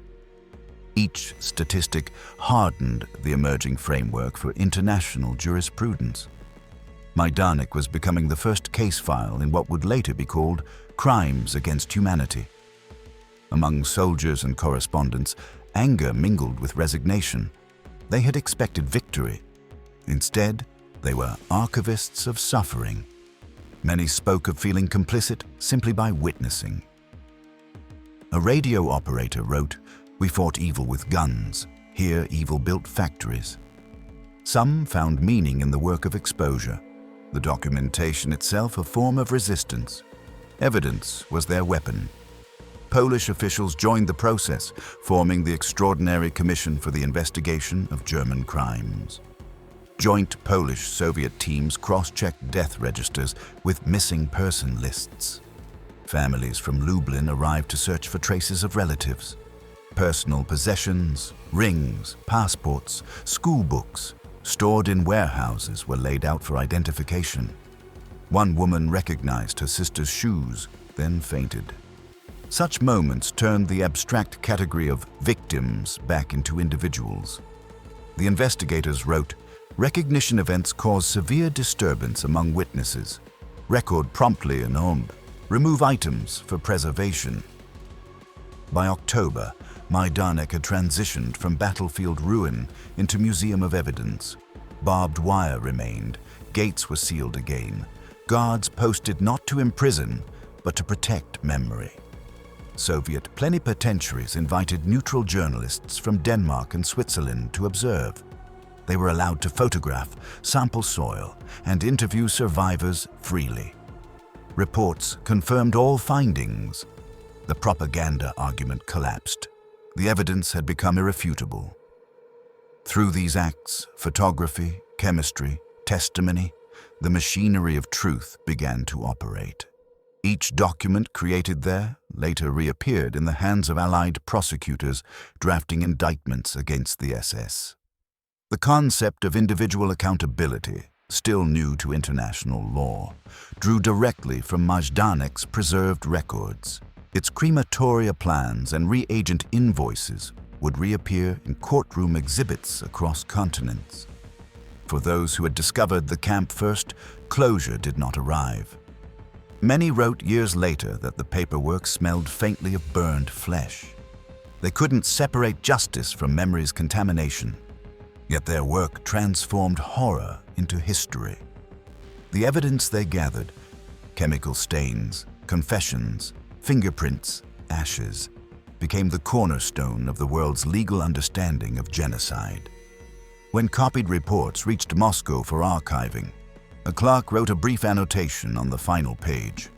Each statistic hardened the emerging framework for international jurisprudence. Majdanek was becoming the first case file in what would later be called crimes against humanity. Among soldiers and correspondents, anger mingled with resignation. They had expected victory. Instead, they were archivists of suffering. Many spoke of feeling complicit simply by witnessing. A radio operator wrote, "We fought evil with guns. Here evil built factories." Some found meaning in the work of exposure. The documentation itself a form of resistance. Evidence was their weapon. Polish officials joined the process, forming the Extraordinary Commission for the Investigation of German Crimes. Joint Polish-Soviet teams cross-checked death registers with missing person lists. Families from Lublin arrived to search for traces of relatives. Personal possessions, rings, passports, school books, stored in warehouses were laid out for identification. One woman recognized her sister's shoes, then fainted. Such moments turned the abstract category of victims back into individuals. The investigators wrote, "Recognition events cause severe disturbance among witnesses. Record promptly an OMB. Remove items for preservation." By October, Majdanek had transitioned from battlefield ruin into museum of evidence. Barbed wire remained, gates were sealed again, guards posted not to imprison, but to protect memory. Soviet plenipotentiaries invited neutral journalists from Denmark and Switzerland to observe. They were allowed to photograph, sample soil, and interview survivors freely. Reports confirmed all findings. The propaganda argument collapsed. The evidence had become irrefutable. Through these acts, photography, chemistry, testimony, the machinery of truth began to operate. Each document created there later reappeared in the hands of Allied prosecutors drafting indictments against the SS. The concept of individual accountability, still new to international law, drew directly from Majdanek's preserved records. Its crematoria plans and reagent invoices would reappear in courtroom exhibits across continents. For those who had discovered the camp first, closure did not arrive. Many wrote years later that the paperwork smelled faintly of burned flesh. They couldn't separate justice from memory's contamination. Yet their work transformed horror into history. The evidence they gathered, chemical stains, confessions, fingerprints, ashes, became the cornerstone of the world's legal understanding of genocide. When copied reports reached Moscow for archiving, a clerk wrote a brief annotation on the final page.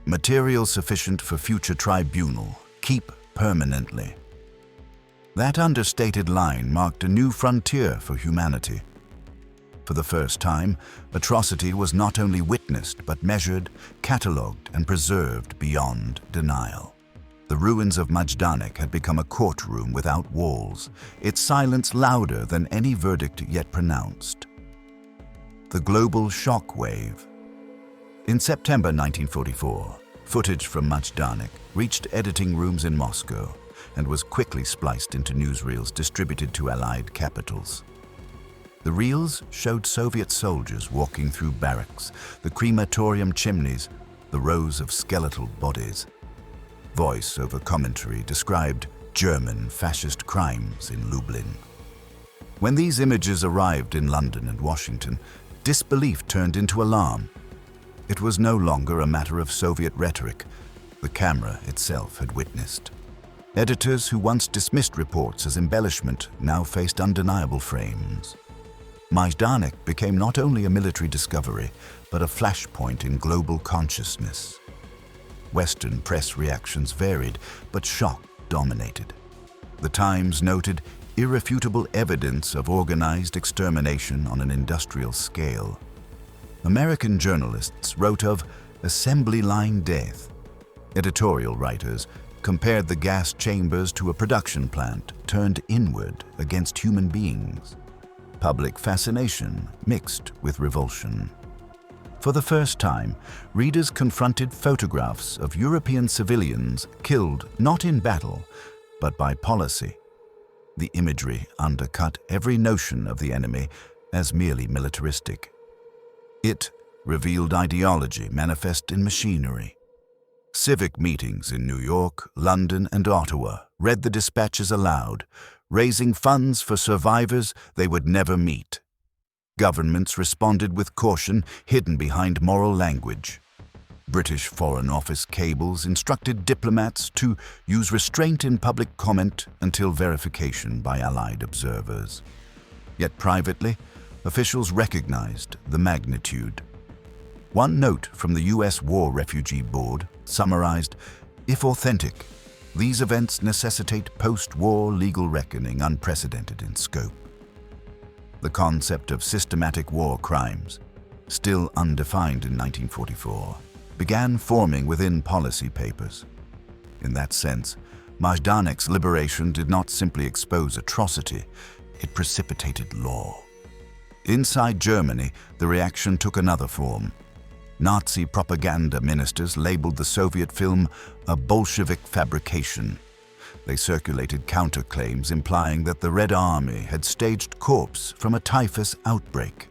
"Material sufficient for future tribunal. Keep permanently." That understated line marked a new frontier for humanity. For the first time, atrocity was not only witnessed but measured, catalogued, and preserved beyond denial. The ruins of Majdanek had become a courtroom without walls, its silence louder than any verdict yet pronounced. The global shock wave. In September 1944, footage from Majdanek reached editing rooms in Moscow and was quickly spliced into newsreels distributed to Allied capitals. The reels showed Soviet soldiers walking through barracks, the crematorium chimneys, the rows of skeletal bodies. Voice-over commentary described German fascist crimes in Lublin. When these images arrived in London and Washington, disbelief turned into alarm. It was no longer a matter of Soviet rhetoric. The camera itself had witnessed. Editors who once dismissed reports as embellishment now faced undeniable frames. Majdanek became not only a military discovery, but a flashpoint in global consciousness. Western press reactions varied, but shock dominated. The Times noted irrefutable evidence of organized extermination on an industrial scale. American journalists wrote of assembly line death. Editorial writers compared the gas chambers to a production plant turned inward against human beings. Public fascination mixed with revulsion. For the first time, readers confronted photographs of European civilians killed not in battle, but by policy. The imagery undercut every notion of the enemy as merely militaristic. It revealed ideology manifest in machinery. Civic meetings in New York, London, and Ottawa read the dispatches aloud, raising funds for survivors they would never meet. Governments responded with caution hidden behind moral language. British Foreign Office cables instructed diplomats to use restraint in public comment until verification by Allied observers. Yet privately, officials recognized the magnitude. One note from the U.S. War Refugee Board summarized, "If authentic, these events necessitate post-war legal reckoning unprecedented in scope." The concept of systematic war crimes, still undefined in 1944, began forming within policy papers. In that sense, Majdanek's liberation did not simply expose atrocity, it precipitated law. Inside Germany, the reaction took another form. Nazi propaganda ministers labeled the Soviet film a Bolshevik fabrication. They circulated counterclaims implying that the Red Army had staged corpse from a typhus outbreak.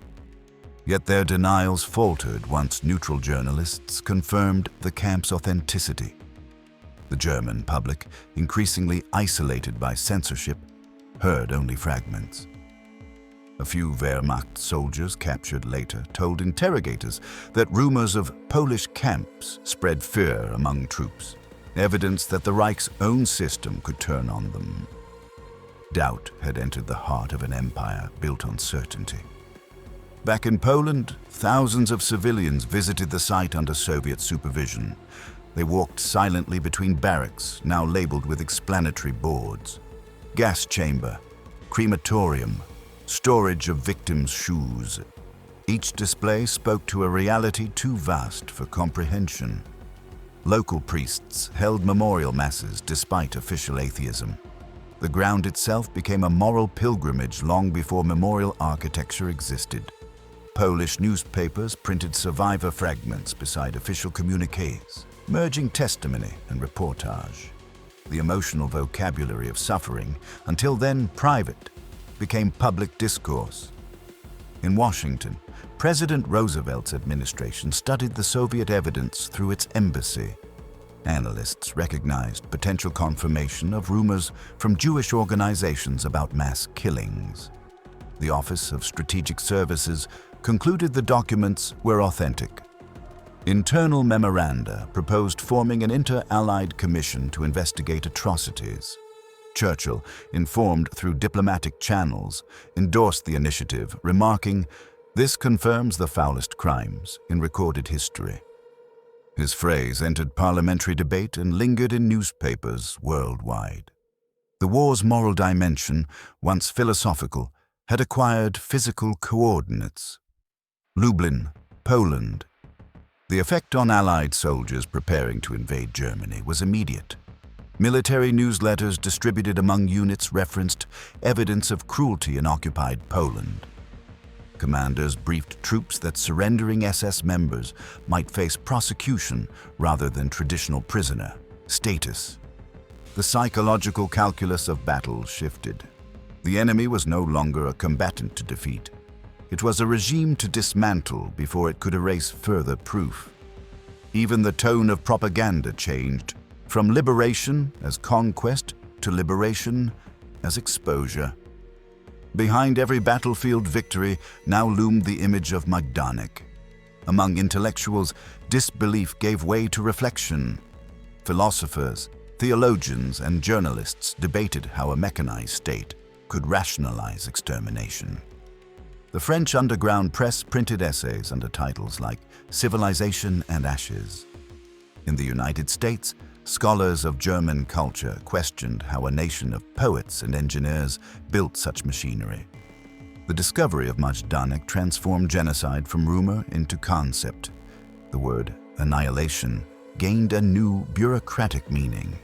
Yet their denials faltered once neutral journalists confirmed the camp's authenticity. The German public, increasingly isolated by censorship, heard only fragments. A few Wehrmacht soldiers captured later told interrogators that rumors of Polish camps spread fear among troops, evidence that the Reich's own system could turn on them. Doubt had entered the heart of an empire built on certainty. Back in Poland, thousands of civilians visited the site under Soviet supervision. They walked silently between barracks, now labeled with explanatory boards. Gas chamber, crematorium, storage of victims' shoes. Each display spoke to a reality too vast for comprehension. Local priests held memorial masses despite official atheism. The ground itself became a moral pilgrimage long before memorial architecture existed. Polish newspapers printed survivor fragments beside official communiques, merging testimony and reportage. The emotional vocabulary of suffering, until then private, became public discourse. In Washington, President Roosevelt's administration studied the Soviet evidence through its embassy. Analysts recognized potential confirmation of rumors from Jewish organizations about mass killings. The Office of Strategic Services concluded the documents were authentic. Internal memoranda proposed forming an inter-Allied commission to investigate atrocities. Churchill, informed through diplomatic channels, endorsed the initiative, remarking, "This confirms the foulest crimes in recorded history." His phrase entered parliamentary debate and lingered in newspapers worldwide. The war's moral dimension, once philosophical, had acquired physical coordinates. Lublin, Poland. The effect on Allied soldiers preparing to invade Germany was immediate. Military newsletters distributed among units referenced evidence of cruelty in occupied Poland. Commanders briefed troops that surrendering SS members might face prosecution rather than traditional prisoner status. The psychological calculus of battle shifted. The enemy was no longer a combatant to defeat. It was a regime to dismantle before it could erase further proof. Even the tone of propaganda changed, from liberation as conquest to liberation as exposure. Behind every battlefield victory now loomed the image of Majdanek. Among intellectuals, disbelief gave way to reflection. Philosophers, theologians, and journalists debated how a mechanized state could rationalize extermination. The French underground press printed essays under titles like Civilization and Ashes. In the United States, scholars of German culture questioned how a nation of poets and engineers built such machinery. The discovery of Majdanek transformed genocide from rumor into concept. The word annihilation gained a new bureaucratic meaning.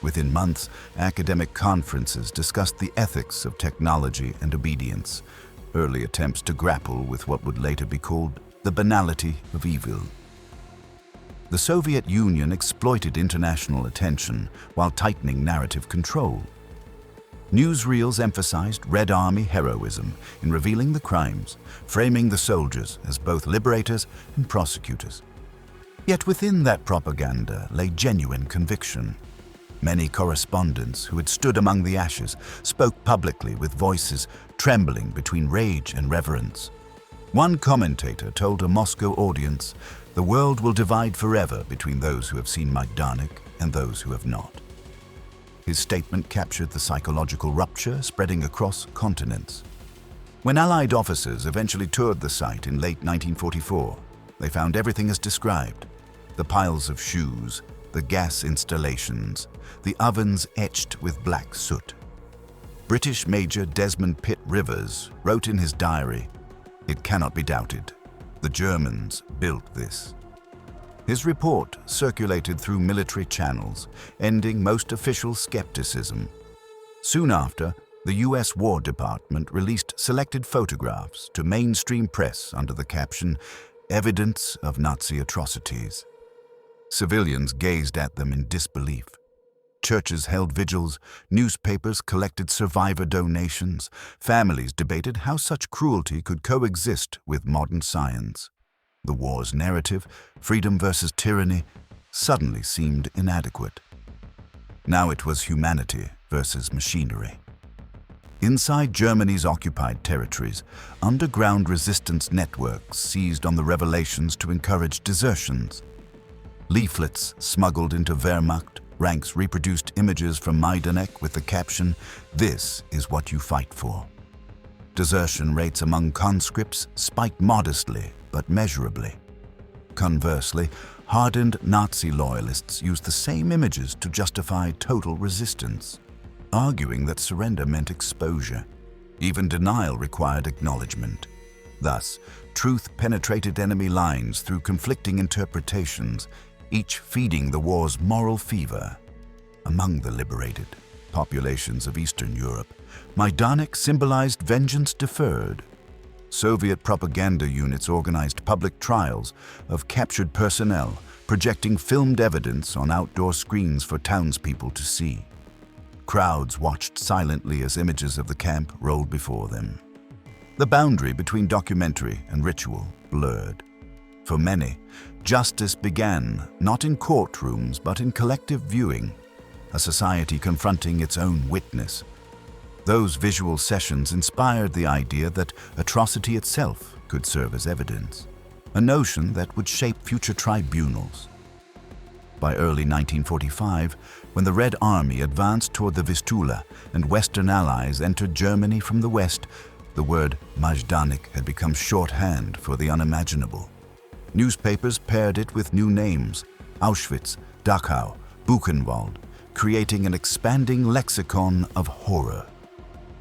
Within months, academic conferences discussed the ethics of technology and obedience, early attempts to grapple with what would later be called the banality of evil. The Soviet Union exploited international attention while tightening narrative control. Newsreels emphasized Red Army heroism in revealing the crimes, framing the soldiers as both liberators and prosecutors. Yet within that propaganda lay genuine conviction. Many correspondents who had stood among the ashes spoke publicly with voices trembling between rage and reverence. One commentator told a Moscow audience, "The world will divide forever between those who have seen Majdanek and those who have not." His statement captured the psychological rupture spreading across continents. When Allied officers eventually toured the site in late 1944, they found everything as described: the piles of shoes, the gas installations, the ovens etched with black soot. British Major Desmond Pitt Rivers wrote in his diary, "It cannot be doubted. The Germans built this." His report circulated through military channels, ending most official skepticism. Soon after, the U.S. War Department released selected photographs to mainstream press under the caption, "Evidence of Nazi Atrocities." Civilians gazed at them in disbelief. Churches held vigils, newspapers collected survivor donations, families debated how such cruelty could coexist with modern science. The war's narrative, freedom versus tyranny, suddenly seemed inadequate. Now it was humanity versus machinery. Inside Germany's occupied territories, underground resistance networks seized on the revelations to encourage desertions. Leaflets smuggled into Wehrmacht ranks reproduced images from Majdanek with the caption, "This is what you fight for." Desertion rates among conscripts spiked modestly but measurably. Conversely, hardened Nazi loyalists used the same images to justify total resistance, arguing that surrender meant exposure. Even denial required acknowledgement. Thus, truth penetrated enemy lines through conflicting interpretations, each feeding the war's moral fever. Among the liberated populations of Eastern Europe, Majdanek symbolized vengeance deferred. Soviet propaganda units organized public trials of captured personnel, projecting filmed evidence on outdoor screens for townspeople to see. Crowds watched silently as images of the camp rolled before them. The boundary between documentary and ritual blurred. For many, justice began not in courtrooms but in collective viewing, a society confronting its own witness. Those visual sessions inspired the idea that atrocity itself could serve as evidence, a notion that would shape future tribunals. By early 1945, when the Red Army advanced toward the Vistula and Western allies entered Germany from the west, the word Majdanek had become shorthand for the unimaginable. Newspapers paired it with new names: Auschwitz, Dachau, Buchenwald, creating an expanding lexicon of horror.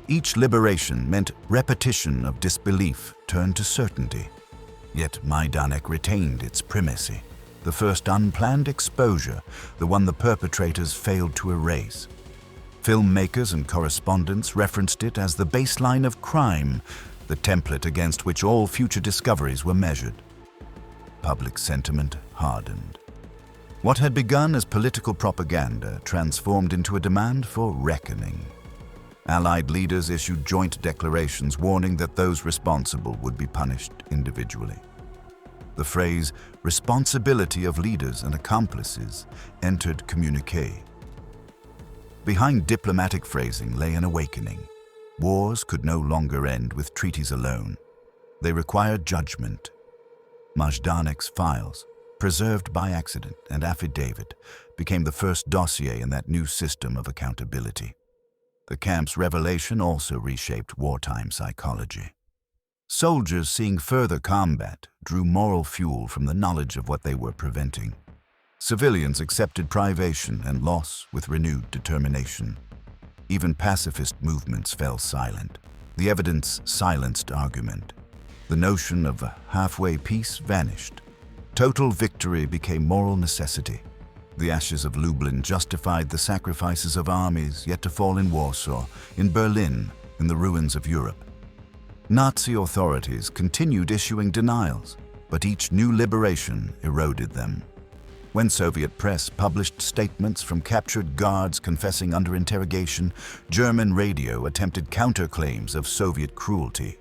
Each liberation meant repetition of disbelief turned to certainty. Yet Majdanek retained its primacy, the first unplanned exposure, the one the perpetrators failed to erase. Filmmakers and correspondents referenced it as the baseline of crime, the template against which all future discoveries were measured. Public sentiment hardened. What had begun as political propaganda transformed into a demand for reckoning. Allied leaders issued joint declarations warning that those responsible would be punished individually. The phrase "responsibility of leaders and accomplices" entered communique. Behind diplomatic phrasing lay an awakening. Wars could no longer end with treaties alone. They required judgment. Majdanek's files, preserved by accident and affidavit, became the first dossier in that new system of accountability. The camp's revelation also reshaped wartime psychology. Soldiers seeing further combat drew moral fuel from the knowledge of what they were preventing. Civilians accepted privation and loss with renewed determination. Even pacifist movements fell silent. The evidence silenced argument. The notion of a halfway peace vanished. Total victory became moral necessity. The ashes of Lublin justified the sacrifices of armies yet to fall in Warsaw, in Berlin, in the ruins of Europe. Nazi authorities continued issuing denials, but each new liberation eroded them. When Soviet press published statements from captured guards confessing under interrogation, German radio attempted counterclaims of Soviet cruelty.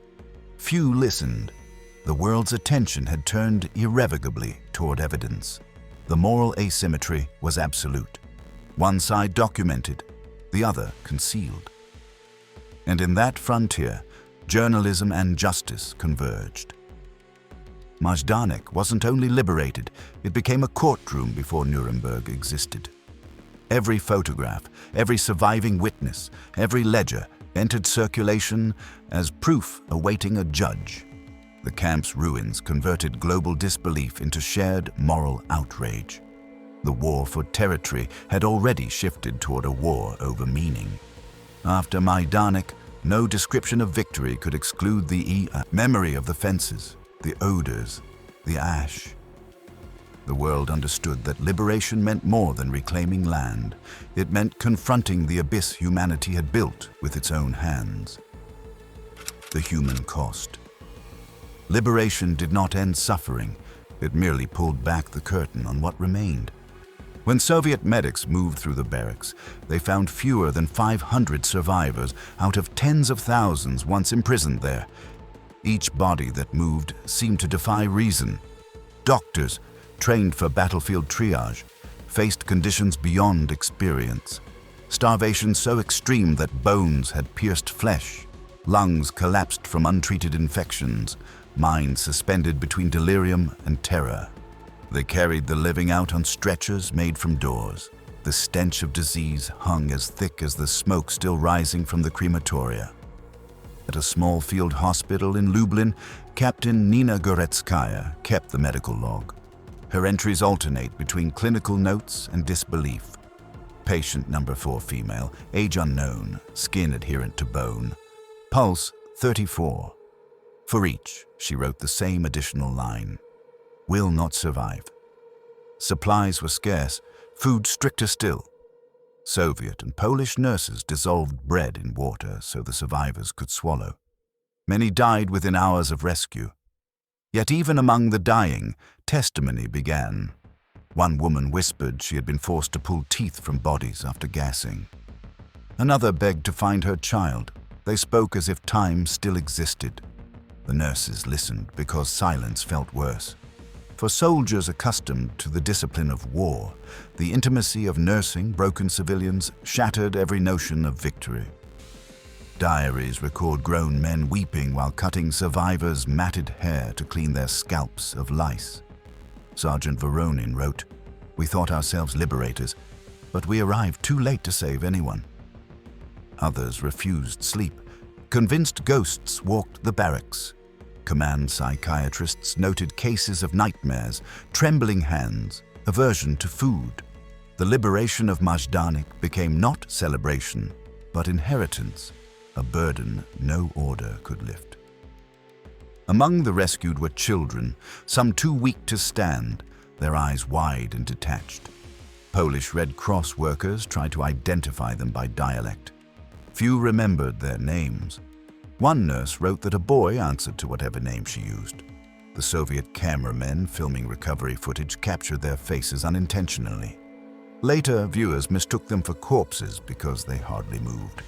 Few listened. The world's attention had turned irrevocably toward evidence. The moral asymmetry was absolute. One side documented, the other concealed. And in that frontier, journalism and justice converged. Majdanek wasn't only liberated, it became a courtroom before Nuremberg existed. Every photograph, every surviving witness, every ledger entered circulation as proof awaiting a judge. The camp's ruins converted global disbelief into shared moral outrage. The war for territory had already shifted toward a war over meaning. After Majdanek, no description of victory could exclude the memory of the fences, the odors, the ash. The world understood that liberation meant more than reclaiming land. It meant confronting the abyss humanity had built with its own hands. The human cost. Liberation did not end suffering. It merely pulled back the curtain on what remained. When Soviet medics moved through the barracks, they found fewer than 500 survivors out of tens of thousands once imprisoned there. Each body that moved seemed to defy reason. Doctors, trained for battlefield triage, faced conditions beyond experience. Starvation so extreme that bones had pierced flesh, lungs collapsed from untreated infections, minds suspended between delirium and terror. They carried the living out on stretchers made from doors. The stench of disease hung as thick as the smoke still rising from the crematoria. At a small field hospital in Lublin, Captain Nina Goretskaya kept the medical log. Her entries alternate between clinical notes and disbelief. Patient number 4 female, age unknown, skin adherent to bone. Pulse 34. For each, she wrote the same additional line. Will not survive. Supplies were scarce, food stricter still. Soviet and Polish nurses dissolved bread in water so the survivors could swallow. Many died within hours of rescue. Yet even among the dying, testimony began. One woman whispered she had been forced to pull teeth from bodies after gassing. Another begged to find her child. They spoke as if time still existed. The nurses listened because silence felt worse. For soldiers accustomed to the discipline of war, the intimacy of nursing broken civilians shattered every notion of victory. Diaries record grown men weeping while cutting survivors' matted hair to clean their scalps of lice. Sergeant Voronin wrote, "We thought ourselves liberators, but we arrived too late to save anyone." Others refused sleep, convinced ghosts walked the barracks. Command psychiatrists noted cases of nightmares, trembling hands, aversion to food. The liberation of Majdanek became not celebration, but inheritance, a burden no order could lift. Among the rescued were children, some too weak to stand, their eyes wide and detached. Polish Red Cross workers tried to identify them by dialect. Few remembered their names. One nurse wrote that a boy answered to whatever name she used. The Soviet cameramen filming recovery footage captured their faces unintentionally. Later, viewers mistook them for corpses because they hardly moved.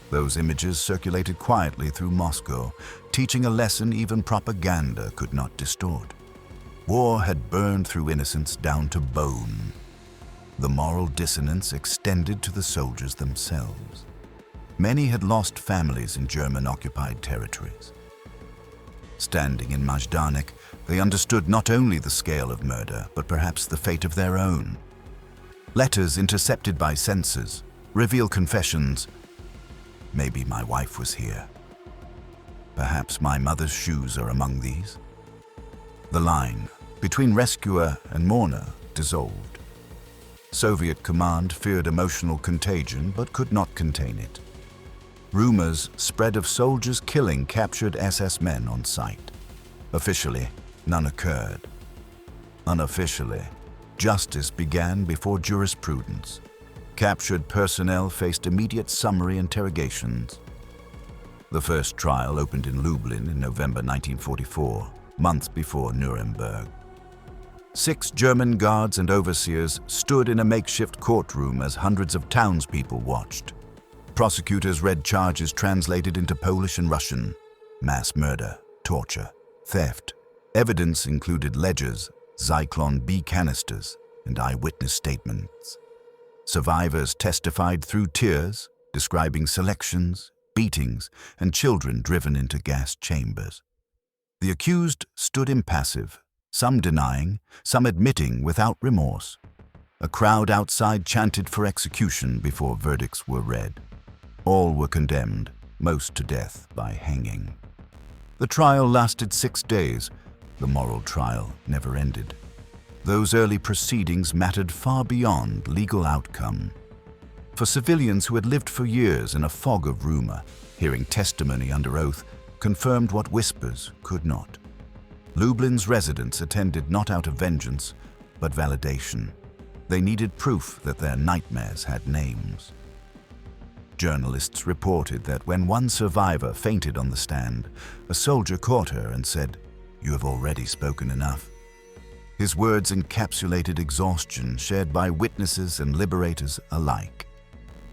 Those images circulated quietly through Moscow, teaching a lesson even propaganda could not distort. War had burned through innocence down to bone. The moral dissonance extended to the soldiers themselves. Many had lost families in German-occupied territories. Standing in Majdanek, they understood not only the scale of murder, but perhaps the fate of their own. Letters intercepted by censors reveal confessions. Maybe my wife was here. Perhaps my mother's shoes are among these. The line between rescuer and mourner dissolved. Soviet command feared emotional contagion but could not contain it. Rumors spread of soldiers killing captured SS men on sight. Officially, none occurred. Unofficially, justice began before jurisprudence. Captured personnel faced immediate summary interrogations. The first trial opened in Lublin in November 1944, months before Nuremberg. 6 German guards and overseers stood in a makeshift courtroom as hundreds of townspeople watched. Prosecutors read charges translated into Polish and Russian: mass murder, torture, theft. Evidence included ledgers, Zyklon B canisters, and eyewitness statements. Survivors testified through tears, describing selections, beatings, and children driven into gas chambers. The accused stood impassive, some denying, some admitting without remorse. A crowd outside chanted for execution before verdicts were read. All were condemned, most to death by hanging. The trial lasted 6 days. The moral trial never ended. Those early proceedings mattered far beyond legal outcome. For civilians who had lived for years in a fog of rumor, hearing testimony under oath confirmed what whispers could not. Lublin's residents attended not out of vengeance, but validation. They needed proof that their nightmares had names. Journalists reported that when one survivor fainted on the stand, a soldier caught her and said, "You have already spoken enough." His words encapsulated exhaustion shared by witnesses and liberators alike.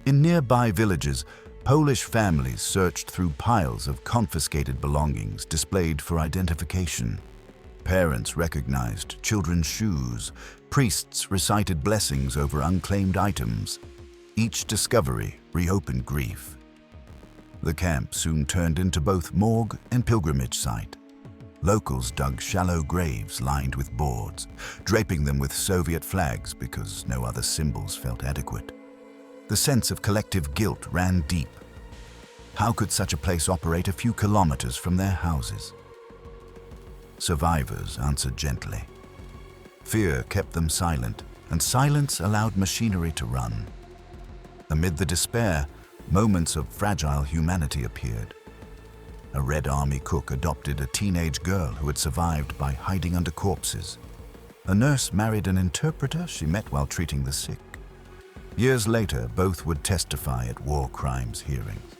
In nearby villages, Polish families searched through piles of confiscated belongings displayed for identification. Parents recognized children's shoes. Priests recited blessings over unclaimed items. Each discovery reopened grief. The camp soon turned into both morgue and pilgrimage site. Locals dug shallow graves lined with boards, draping them with Soviet flags because no other symbols felt adequate. The sense of collective guilt ran deep. How could such a place operate a few kilometers from their houses? Survivors answered gently. Fear kept them silent, and silence allowed machinery to run. Amid the despair, moments of fragile humanity appeared. A Red Army cook adopted a teenage girl who had survived by hiding under corpses. A nurse married an interpreter she met while treating the sick. Years later, both would testify at war crimes hearings.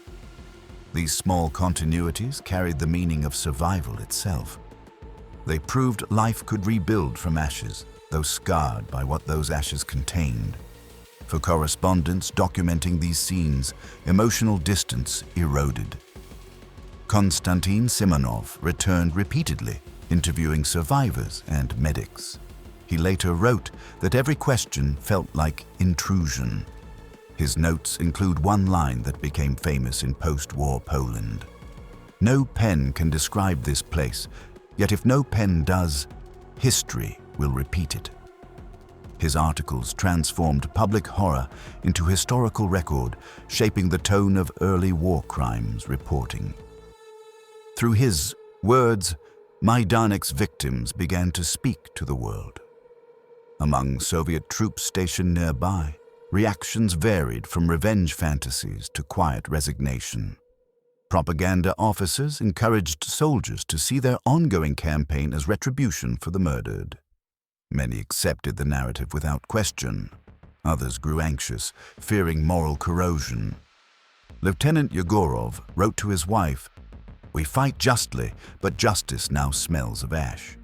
These small continuities carried the meaning of survival itself. They proved life could rebuild from ashes, though scarred by what those ashes contained. For correspondents documenting these scenes, emotional distance eroded. Konstantin Simonov returned repeatedly, interviewing survivors and medics. He later wrote that every question felt like intrusion. His notes include one line that became famous in post-war Poland. "No pen can describe this place, yet if no pen does, history will repeat it." His articles transformed public horror into historical record, shaping the tone of early war crimes reporting. Through his words, Majdanek's victims began to speak to the world. Among Soviet troops stationed nearby, reactions varied from revenge fantasies to quiet resignation. Propaganda officers encouraged soldiers to see their ongoing campaign as retribution for the murdered. Many accepted the narrative without question. Others grew anxious, fearing moral corrosion. Lieutenant Yegorov wrote to his wife, "We fight justly, but justice now smells of ash."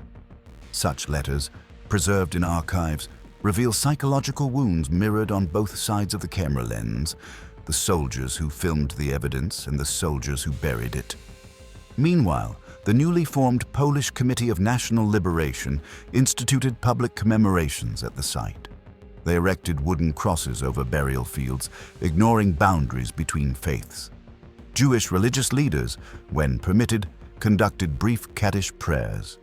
Such letters, preserved in archives, reveal psychological wounds mirrored on both sides of the camera lens, the soldiers who filmed the evidence and the soldiers who buried it. Meanwhile, the newly formed Polish Committee of National Liberation instituted public commemorations at the site. They erected wooden crosses over burial fields, ignoring boundaries between faiths. Jewish religious leaders, when permitted, conducted brief Kaddish prayers.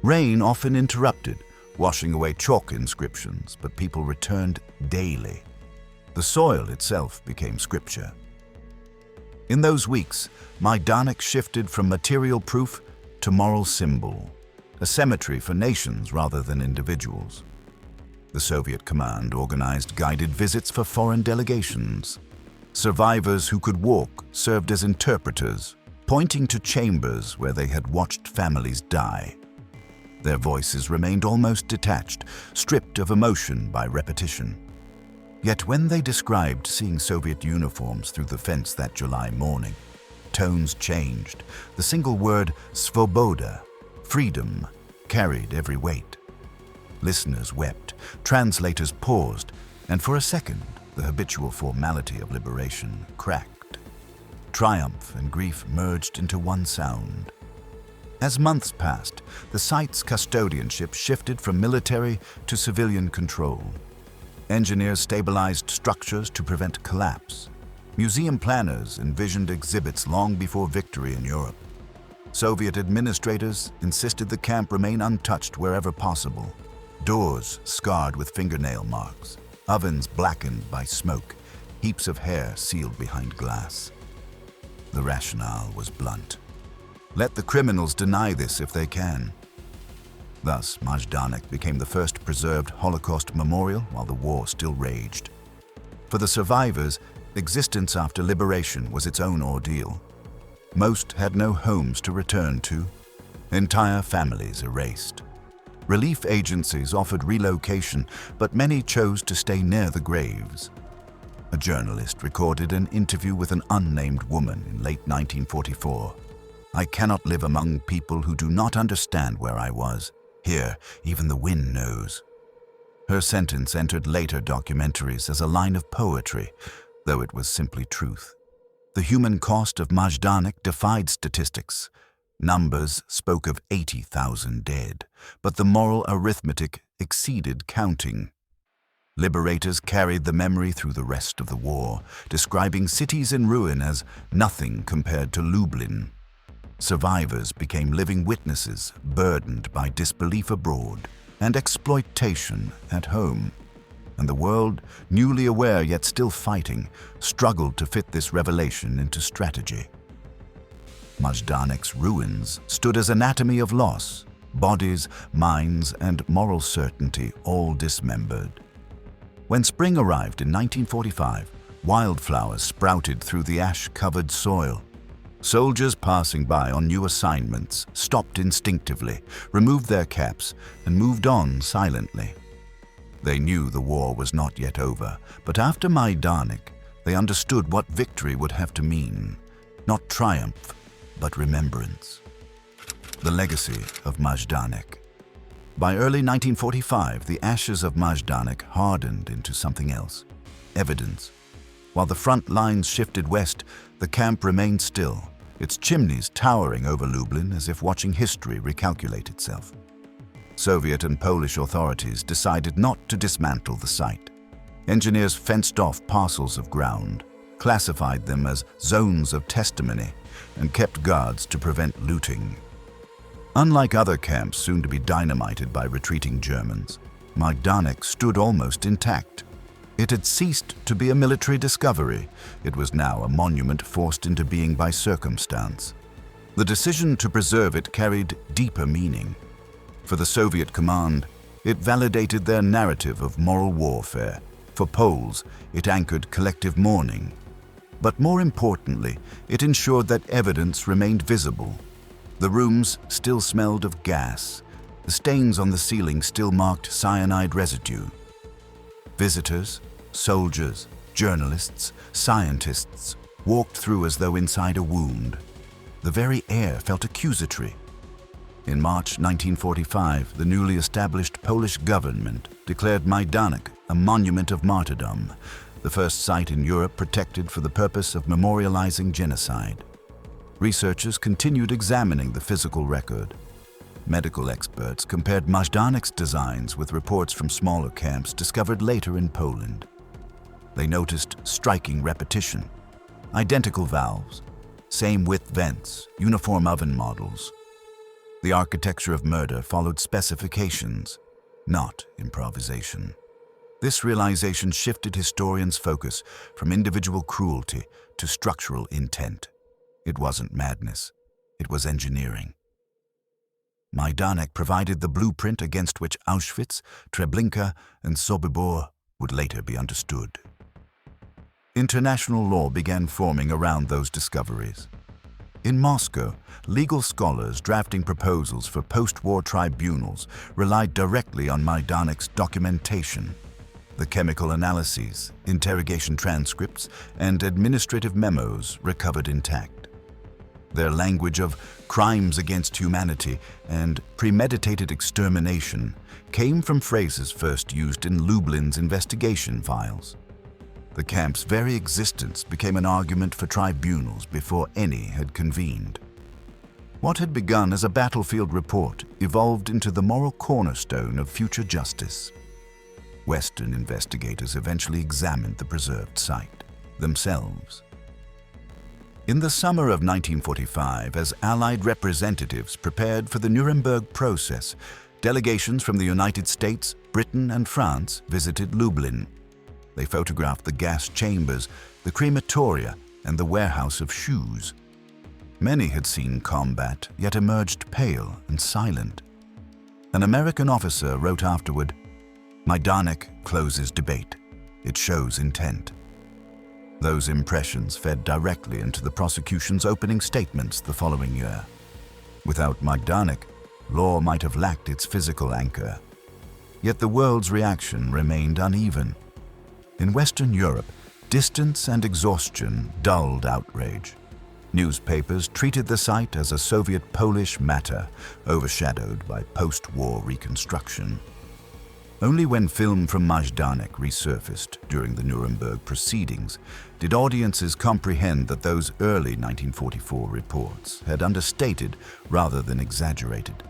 Rain often interrupted, washing away chalk inscriptions, but people returned daily. The soil itself became scripture. In those weeks, Majdanek shifted from material proof to moral symbol, a cemetery for nations rather than individuals. The Soviet command organized guided visits for foreign delegations. Survivors who could walk served as interpreters, pointing to chambers where they had watched families die. Their voices remained almost detached, stripped of emotion by repetition. Yet when they described seeing Soviet uniforms through the fence that July morning, tones changed. The single word "svoboda," freedom, carried every weight. Listeners wept, translators paused, and for a second, the habitual formality of liberation cracked. Triumph and grief merged into one sound. As months passed, the site's custodianship shifted from military to civilian control. Engineers stabilized structures to prevent collapse. Museum planners envisioned exhibits long before victory in Europe. Soviet administrators insisted the camp remain untouched wherever possible. Doors scarred with fingernail marks, ovens blackened by smoke, heaps of hair sealed behind glass. The rationale was blunt. Let the criminals deny this if they can. Thus, Majdanek became the first preserved Holocaust memorial while the war still raged. For the survivors, existence after liberation was its own ordeal. Most had no homes to return to, entire families erased. Relief agencies offered relocation, but many chose to stay near the graves. A journalist recorded an interview with an unnamed woman in late 1944. "I cannot live among people who do not understand where I was. Here, even the wind knows." Her sentence entered later documentaries as a line of poetry, though it was simply truth. The human cost of Majdanek defied statistics. Numbers spoke of 80,000 dead, but the moral arithmetic exceeded counting. Liberators carried the memory through the rest of the war, describing cities in ruin as nothing compared to Lublin. Survivors became living witnesses, burdened by disbelief abroad and exploitation at home. And the world, newly aware yet still fighting, struggled to fit this revelation into strategy. Majdanek's ruins stood as anatomy of loss, bodies, minds, and moral certainty all dismembered. When spring arrived in 1945, wildflowers sprouted through the ash-covered soil. Soldiers passing by on new assignments stopped instinctively, removed their caps, and moved on silently. They knew the war was not yet over, but after Majdanek, they understood what victory would have to mean. Not triumph, but remembrance. The legacy of Majdanek. By early 1945, the ashes of Majdanek hardened into something else, evidence. While the front lines shifted west, the camp remained still, its chimneys towering over Lublin as if watching history recalculate itself. Soviet and Polish authorities decided not to dismantle the site. Engineers fenced off parcels of ground, classified them as zones of testimony, and kept guards to prevent looting. Unlike other camps soon to be dynamited by retreating Germans, Majdanek stood almost intact. It had ceased to be a military discovery. It was now a monument forced into being by circumstance. The decision to preserve it carried deeper meaning. For the Soviet command, it validated their narrative of moral warfare. For Poles, it anchored collective mourning. But more importantly, it ensured that evidence remained visible. The rooms still smelled of gas. The stains on the ceiling still marked cyanide residue. Visitors, soldiers, journalists, scientists walked through as though inside a wound. The very air felt accusatory. In March 1945, the newly established Polish government declared Majdanek a monument of martyrdom, the first site in Europe protected for the purpose of memorializing genocide. Researchers continued examining the physical record. Medical experts compared Majdanek's designs with reports from smaller camps discovered later in Poland. They noticed striking repetition, identical valves, same width vents, uniform oven models. The architecture of murder followed specifications, not improvisation. This realization shifted historians' focus from individual cruelty to structural intent. It wasn't madness, it was engineering. Majdanek provided the blueprint against which Auschwitz, Treblinka, and Sobibor would later be understood. International law began forming around those discoveries. In Moscow, legal scholars drafting proposals for post-war tribunals relied directly on Majdanek's documentation. The chemical analyses, interrogation transcripts, and administrative memos recovered intact. Their language of crimes against humanity and premeditated extermination came from phrases first used in Lublin's investigation files. The camp's very existence became an argument for tribunals before any had convened. What had begun as a battlefield report evolved into the moral cornerstone of future justice. Western investigators eventually examined the preserved site themselves. In the summer of 1945, as Allied representatives prepared for the Nuremberg process, delegations from the United States, Britain, and France visited Lublin. They photographed the gas chambers, the crematoria, and the warehouse of shoes. Many had seen combat, yet emerged pale and silent. An American officer wrote afterward, "Majdanek closes debate. It shows intent." Those impressions fed directly into the prosecution's opening statements the following year. Without Majdanek, law might have lacked its physical anchor. Yet the world's reaction remained uneven. In Western Europe, distance and exhaustion dulled outrage. Newspapers treated the site as a Soviet-Polish matter, overshadowed by post-war reconstruction. Only when film from Majdanek resurfaced during the Nuremberg proceedings did audiences comprehend that those early 1944 reports had understated rather than exaggerated.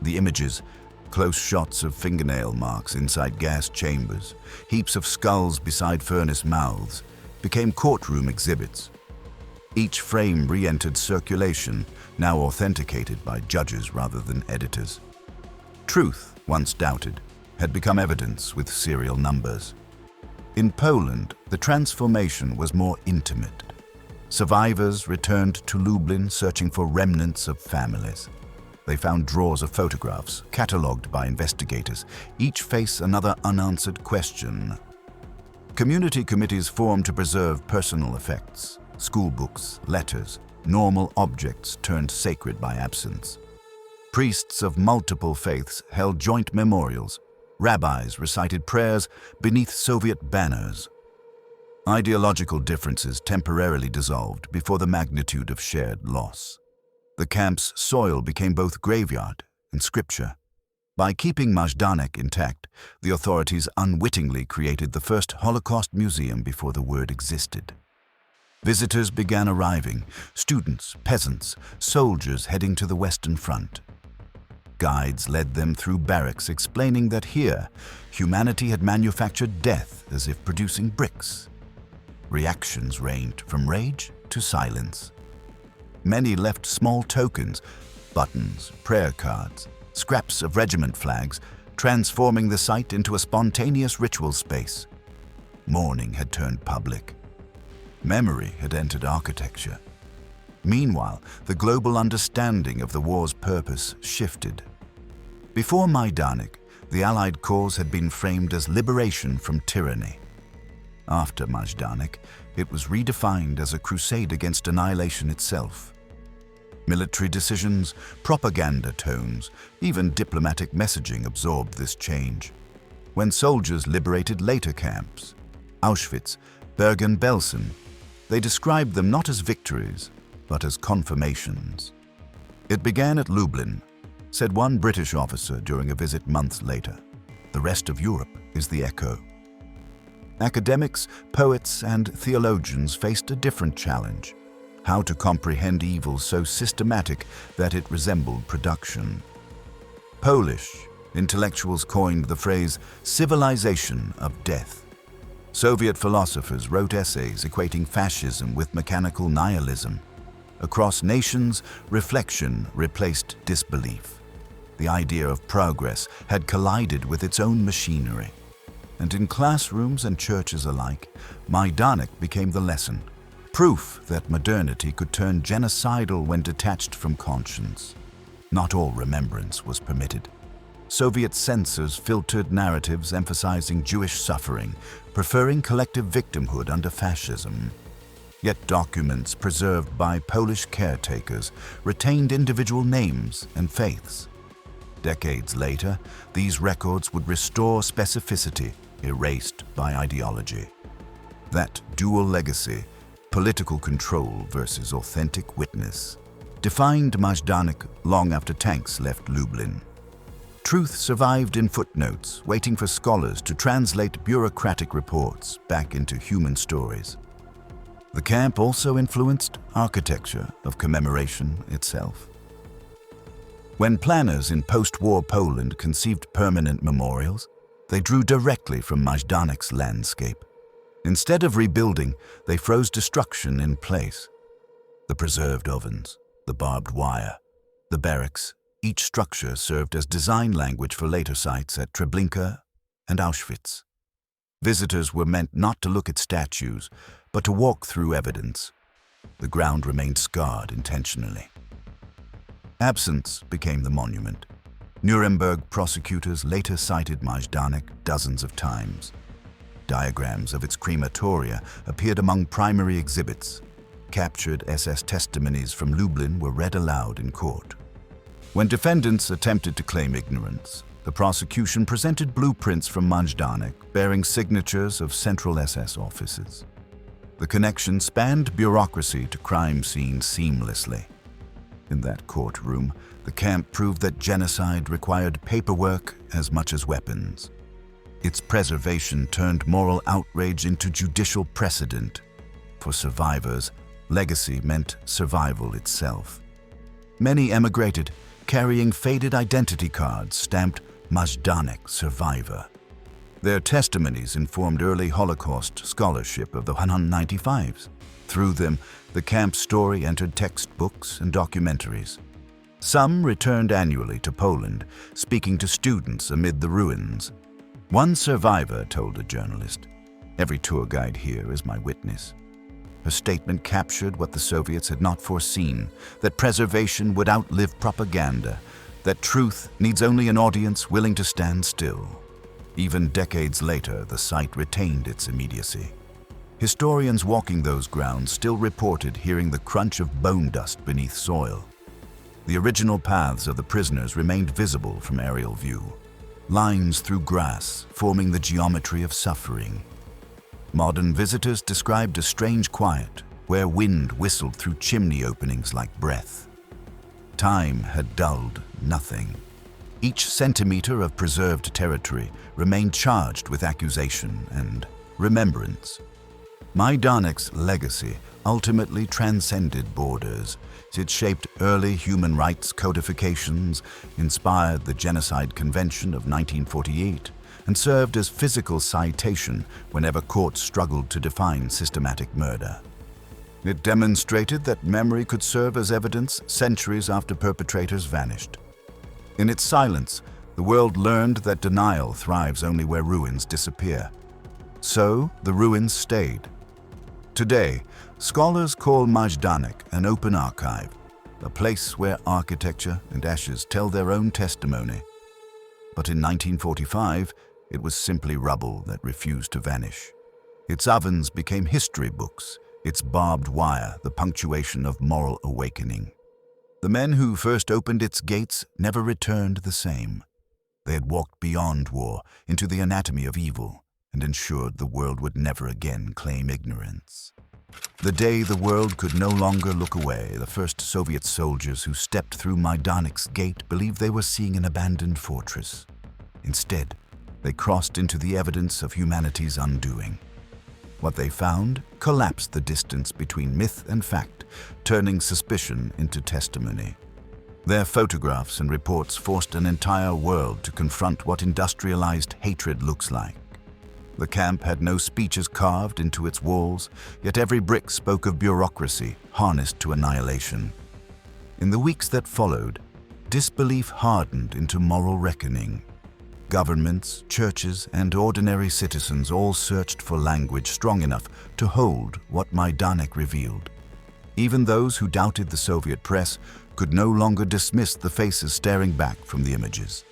The images, close shots of fingernail marks inside gas chambers, heaps of skulls beside furnace mouths, became courtroom exhibits. Each frame re-entered circulation, now authenticated by judges rather than editors. Truth, once doubted, had become evidence with serial numbers. In Poland, the transformation was more intimate. Survivors returned to Lublin searching for remnants of families. They found drawers of photographs, catalogued by investigators, each face another unanswered question. Community committees formed to preserve personal effects, school books, letters, normal objects turned sacred by absence. Priests of multiple faiths held joint memorials. Rabbis recited prayers beneath Soviet banners. Ideological differences temporarily dissolved before the magnitude of shared loss. The camp's soil became both graveyard and scripture. By keeping Majdanek intact, the authorities unwittingly created the first Holocaust museum before the word existed. Visitors began arriving, students, peasants, soldiers heading to the Western Front. guides led them through barracks, explaining that here, humanity had manufactured death as if producing bricks. Reactions ranged from rage to silence. Many left small tokens, buttons, prayer cards, scraps of regiment flags, transforming the site into a spontaneous ritual space. Mourning had turned public. Memory had entered architecture. Meanwhile, the global understanding of the war's purpose shifted. Before Majdanek, the Allied cause had been framed as liberation from tyranny. After Majdanek, it was redefined as a crusade against annihilation itself. Military decisions, propaganda tones, even diplomatic messaging absorbed this change. When soldiers liberated later camps, Auschwitz, Bergen-Belsen, they described them not as victories, but as confirmations. "It began at Lublin," said one British officer during a visit months later. "The rest of Europe is the echo." Academics, poets, and theologians faced a different challenge: how to comprehend evil so systematic that it resembled production. Polish intellectuals coined the phrase civilization of death. Soviet philosophers wrote essays equating fascism with mechanical nihilism. Across nations, reflection replaced disbelief. The idea of progress had collided with its own machinery. And in classrooms and churches alike, Majdanek became the lesson. Proof that modernity could turn genocidal when detached from conscience. Not all remembrance was permitted. Soviet censors filtered narratives emphasizing Jewish suffering, preferring collective victimhood under fascism. Yet documents preserved by Polish caretakers retained individual names and faiths. Decades later, these records would restore specificity, erased by ideology. That dual legacy, political control versus authentic witness, defined Majdanek long after tanks left Lublin. Truth survived in footnotes, waiting for scholars to translate bureaucratic reports back into human stories. The camp also influenced architecture of commemoration itself. When planners in post-war Poland conceived permanent memorials, they drew directly from Majdanek's landscape. Instead of rebuilding, they froze destruction in place. The preserved ovens, the barbed wire, the barracks, each structure served as design language for later sites at Treblinka and Auschwitz. Visitors were meant not to look at statues, but to walk through evidence. The ground remained scarred intentionally. Absence became the monument. Nuremberg prosecutors later cited Majdanek dozens of times. Diagrams of its crematoria appeared among primary exhibits. Captured SS testimonies from Lublin were read aloud in court. When defendants attempted to claim ignorance, the prosecution presented blueprints from Majdanek bearing signatures of Central SS offices. The connection spanned bureaucracy to crime scenes seamlessly. In that courtroom, the camp proved that genocide required paperwork as much as weapons. Its preservation turned moral outrage into judicial precedent. For survivors, legacy meant survival itself. Many emigrated, carrying faded identity cards stamped Majdanek Survivor. Their testimonies informed early Holocaust scholarship of the 195s. Through them, the camp's story entered textbooks and documentaries. Some returned annually to Poland, speaking to students amid the ruins. One survivor told a journalist, "Every tour guide here is my witness." Her statement captured what the Soviets had not foreseen, that preservation would outlive propaganda, that truth needs only an audience willing to stand still. Even decades later, the site retained its immediacy. Historians walking those grounds still reported hearing the crunch of bone dust beneath soil. The original paths of the prisoners remained visible from aerial view, lines through grass forming the geometry of suffering. Modern visitors described a strange quiet, where wind whistled through chimney openings like breath. Time had dulled nothing. Each centimeter of preserved territory remained charged with accusation and remembrance. Majdanek's legacy ultimately transcended borders, It shaped early human rights codifications, inspired the Genocide Convention of 1948, and served as physical citation whenever courts struggled to define systematic murder. It demonstrated that memory could serve as evidence centuries after perpetrators vanished. In its silence, the world learned that denial thrives only where ruins disappear. So, the ruins stayed. Today, scholars call Majdanek an open archive, a place where architecture and ashes tell their own testimony. But in 1945, it was simply rubble that refused to vanish. Its ovens became history books, its barbed wire the punctuation of moral awakening. The men who first opened its gates never returned the same. They had walked beyond war into the anatomy of evil and ensured the world would never again claim ignorance. The day the world could no longer look away, the first Soviet soldiers who stepped through Majdanek's gate believed they were seeing an abandoned fortress. Instead, they crossed into the evidence of humanity's undoing. What they found collapsed the distance between myth and fact, turning suspicion into testimony. Their photographs and reports forced an entire world to confront what industrialized hatred looks like. The camp had no speeches carved into its walls, yet every brick spoke of bureaucracy harnessed to annihilation. In the weeks that followed, disbelief hardened into moral reckoning. Governments, churches, and ordinary citizens all searched for language strong enough to hold what Majdanek revealed. Even those who doubted the Soviet press could no longer dismiss the faces staring back from the images.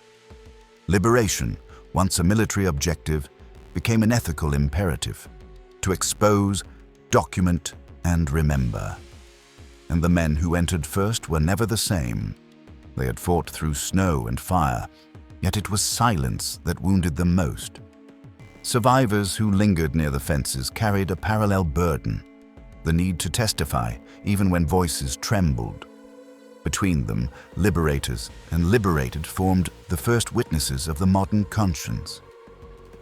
Liberation, once a military objective, became an ethical imperative: to expose, document, and remember. And the men who entered first were never the same. They had fought through snow and fire, yet it was silence that wounded them most. Survivors who lingered near the fences carried a parallel burden: the need to testify, even when voices trembled. Between them, liberators and liberated formed the first witnesses of the modern conscience.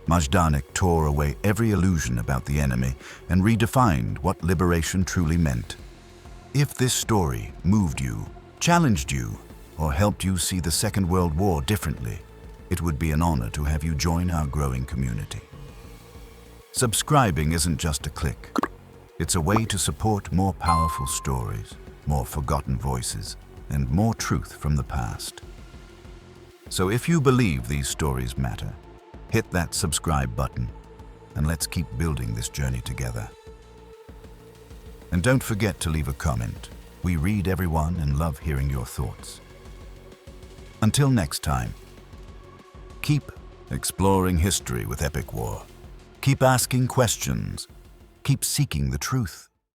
Majdanek tore away every illusion about the enemy and redefined what liberation truly meant. If this story moved you, challenged you, or helped you see the Second World War differently, it would be an honor to have you join our growing community. Subscribing isn't just a click. It's a way to support more powerful stories, more forgotten voices, and more truth from the past. So if you believe these stories matter, hit that subscribe button, and let's keep building this journey together. And don't forget to leave a comment. We read everyone and love hearing your thoughts. Until next time, keep exploring history with Epic War. Keep asking questions. Keep seeking the truth.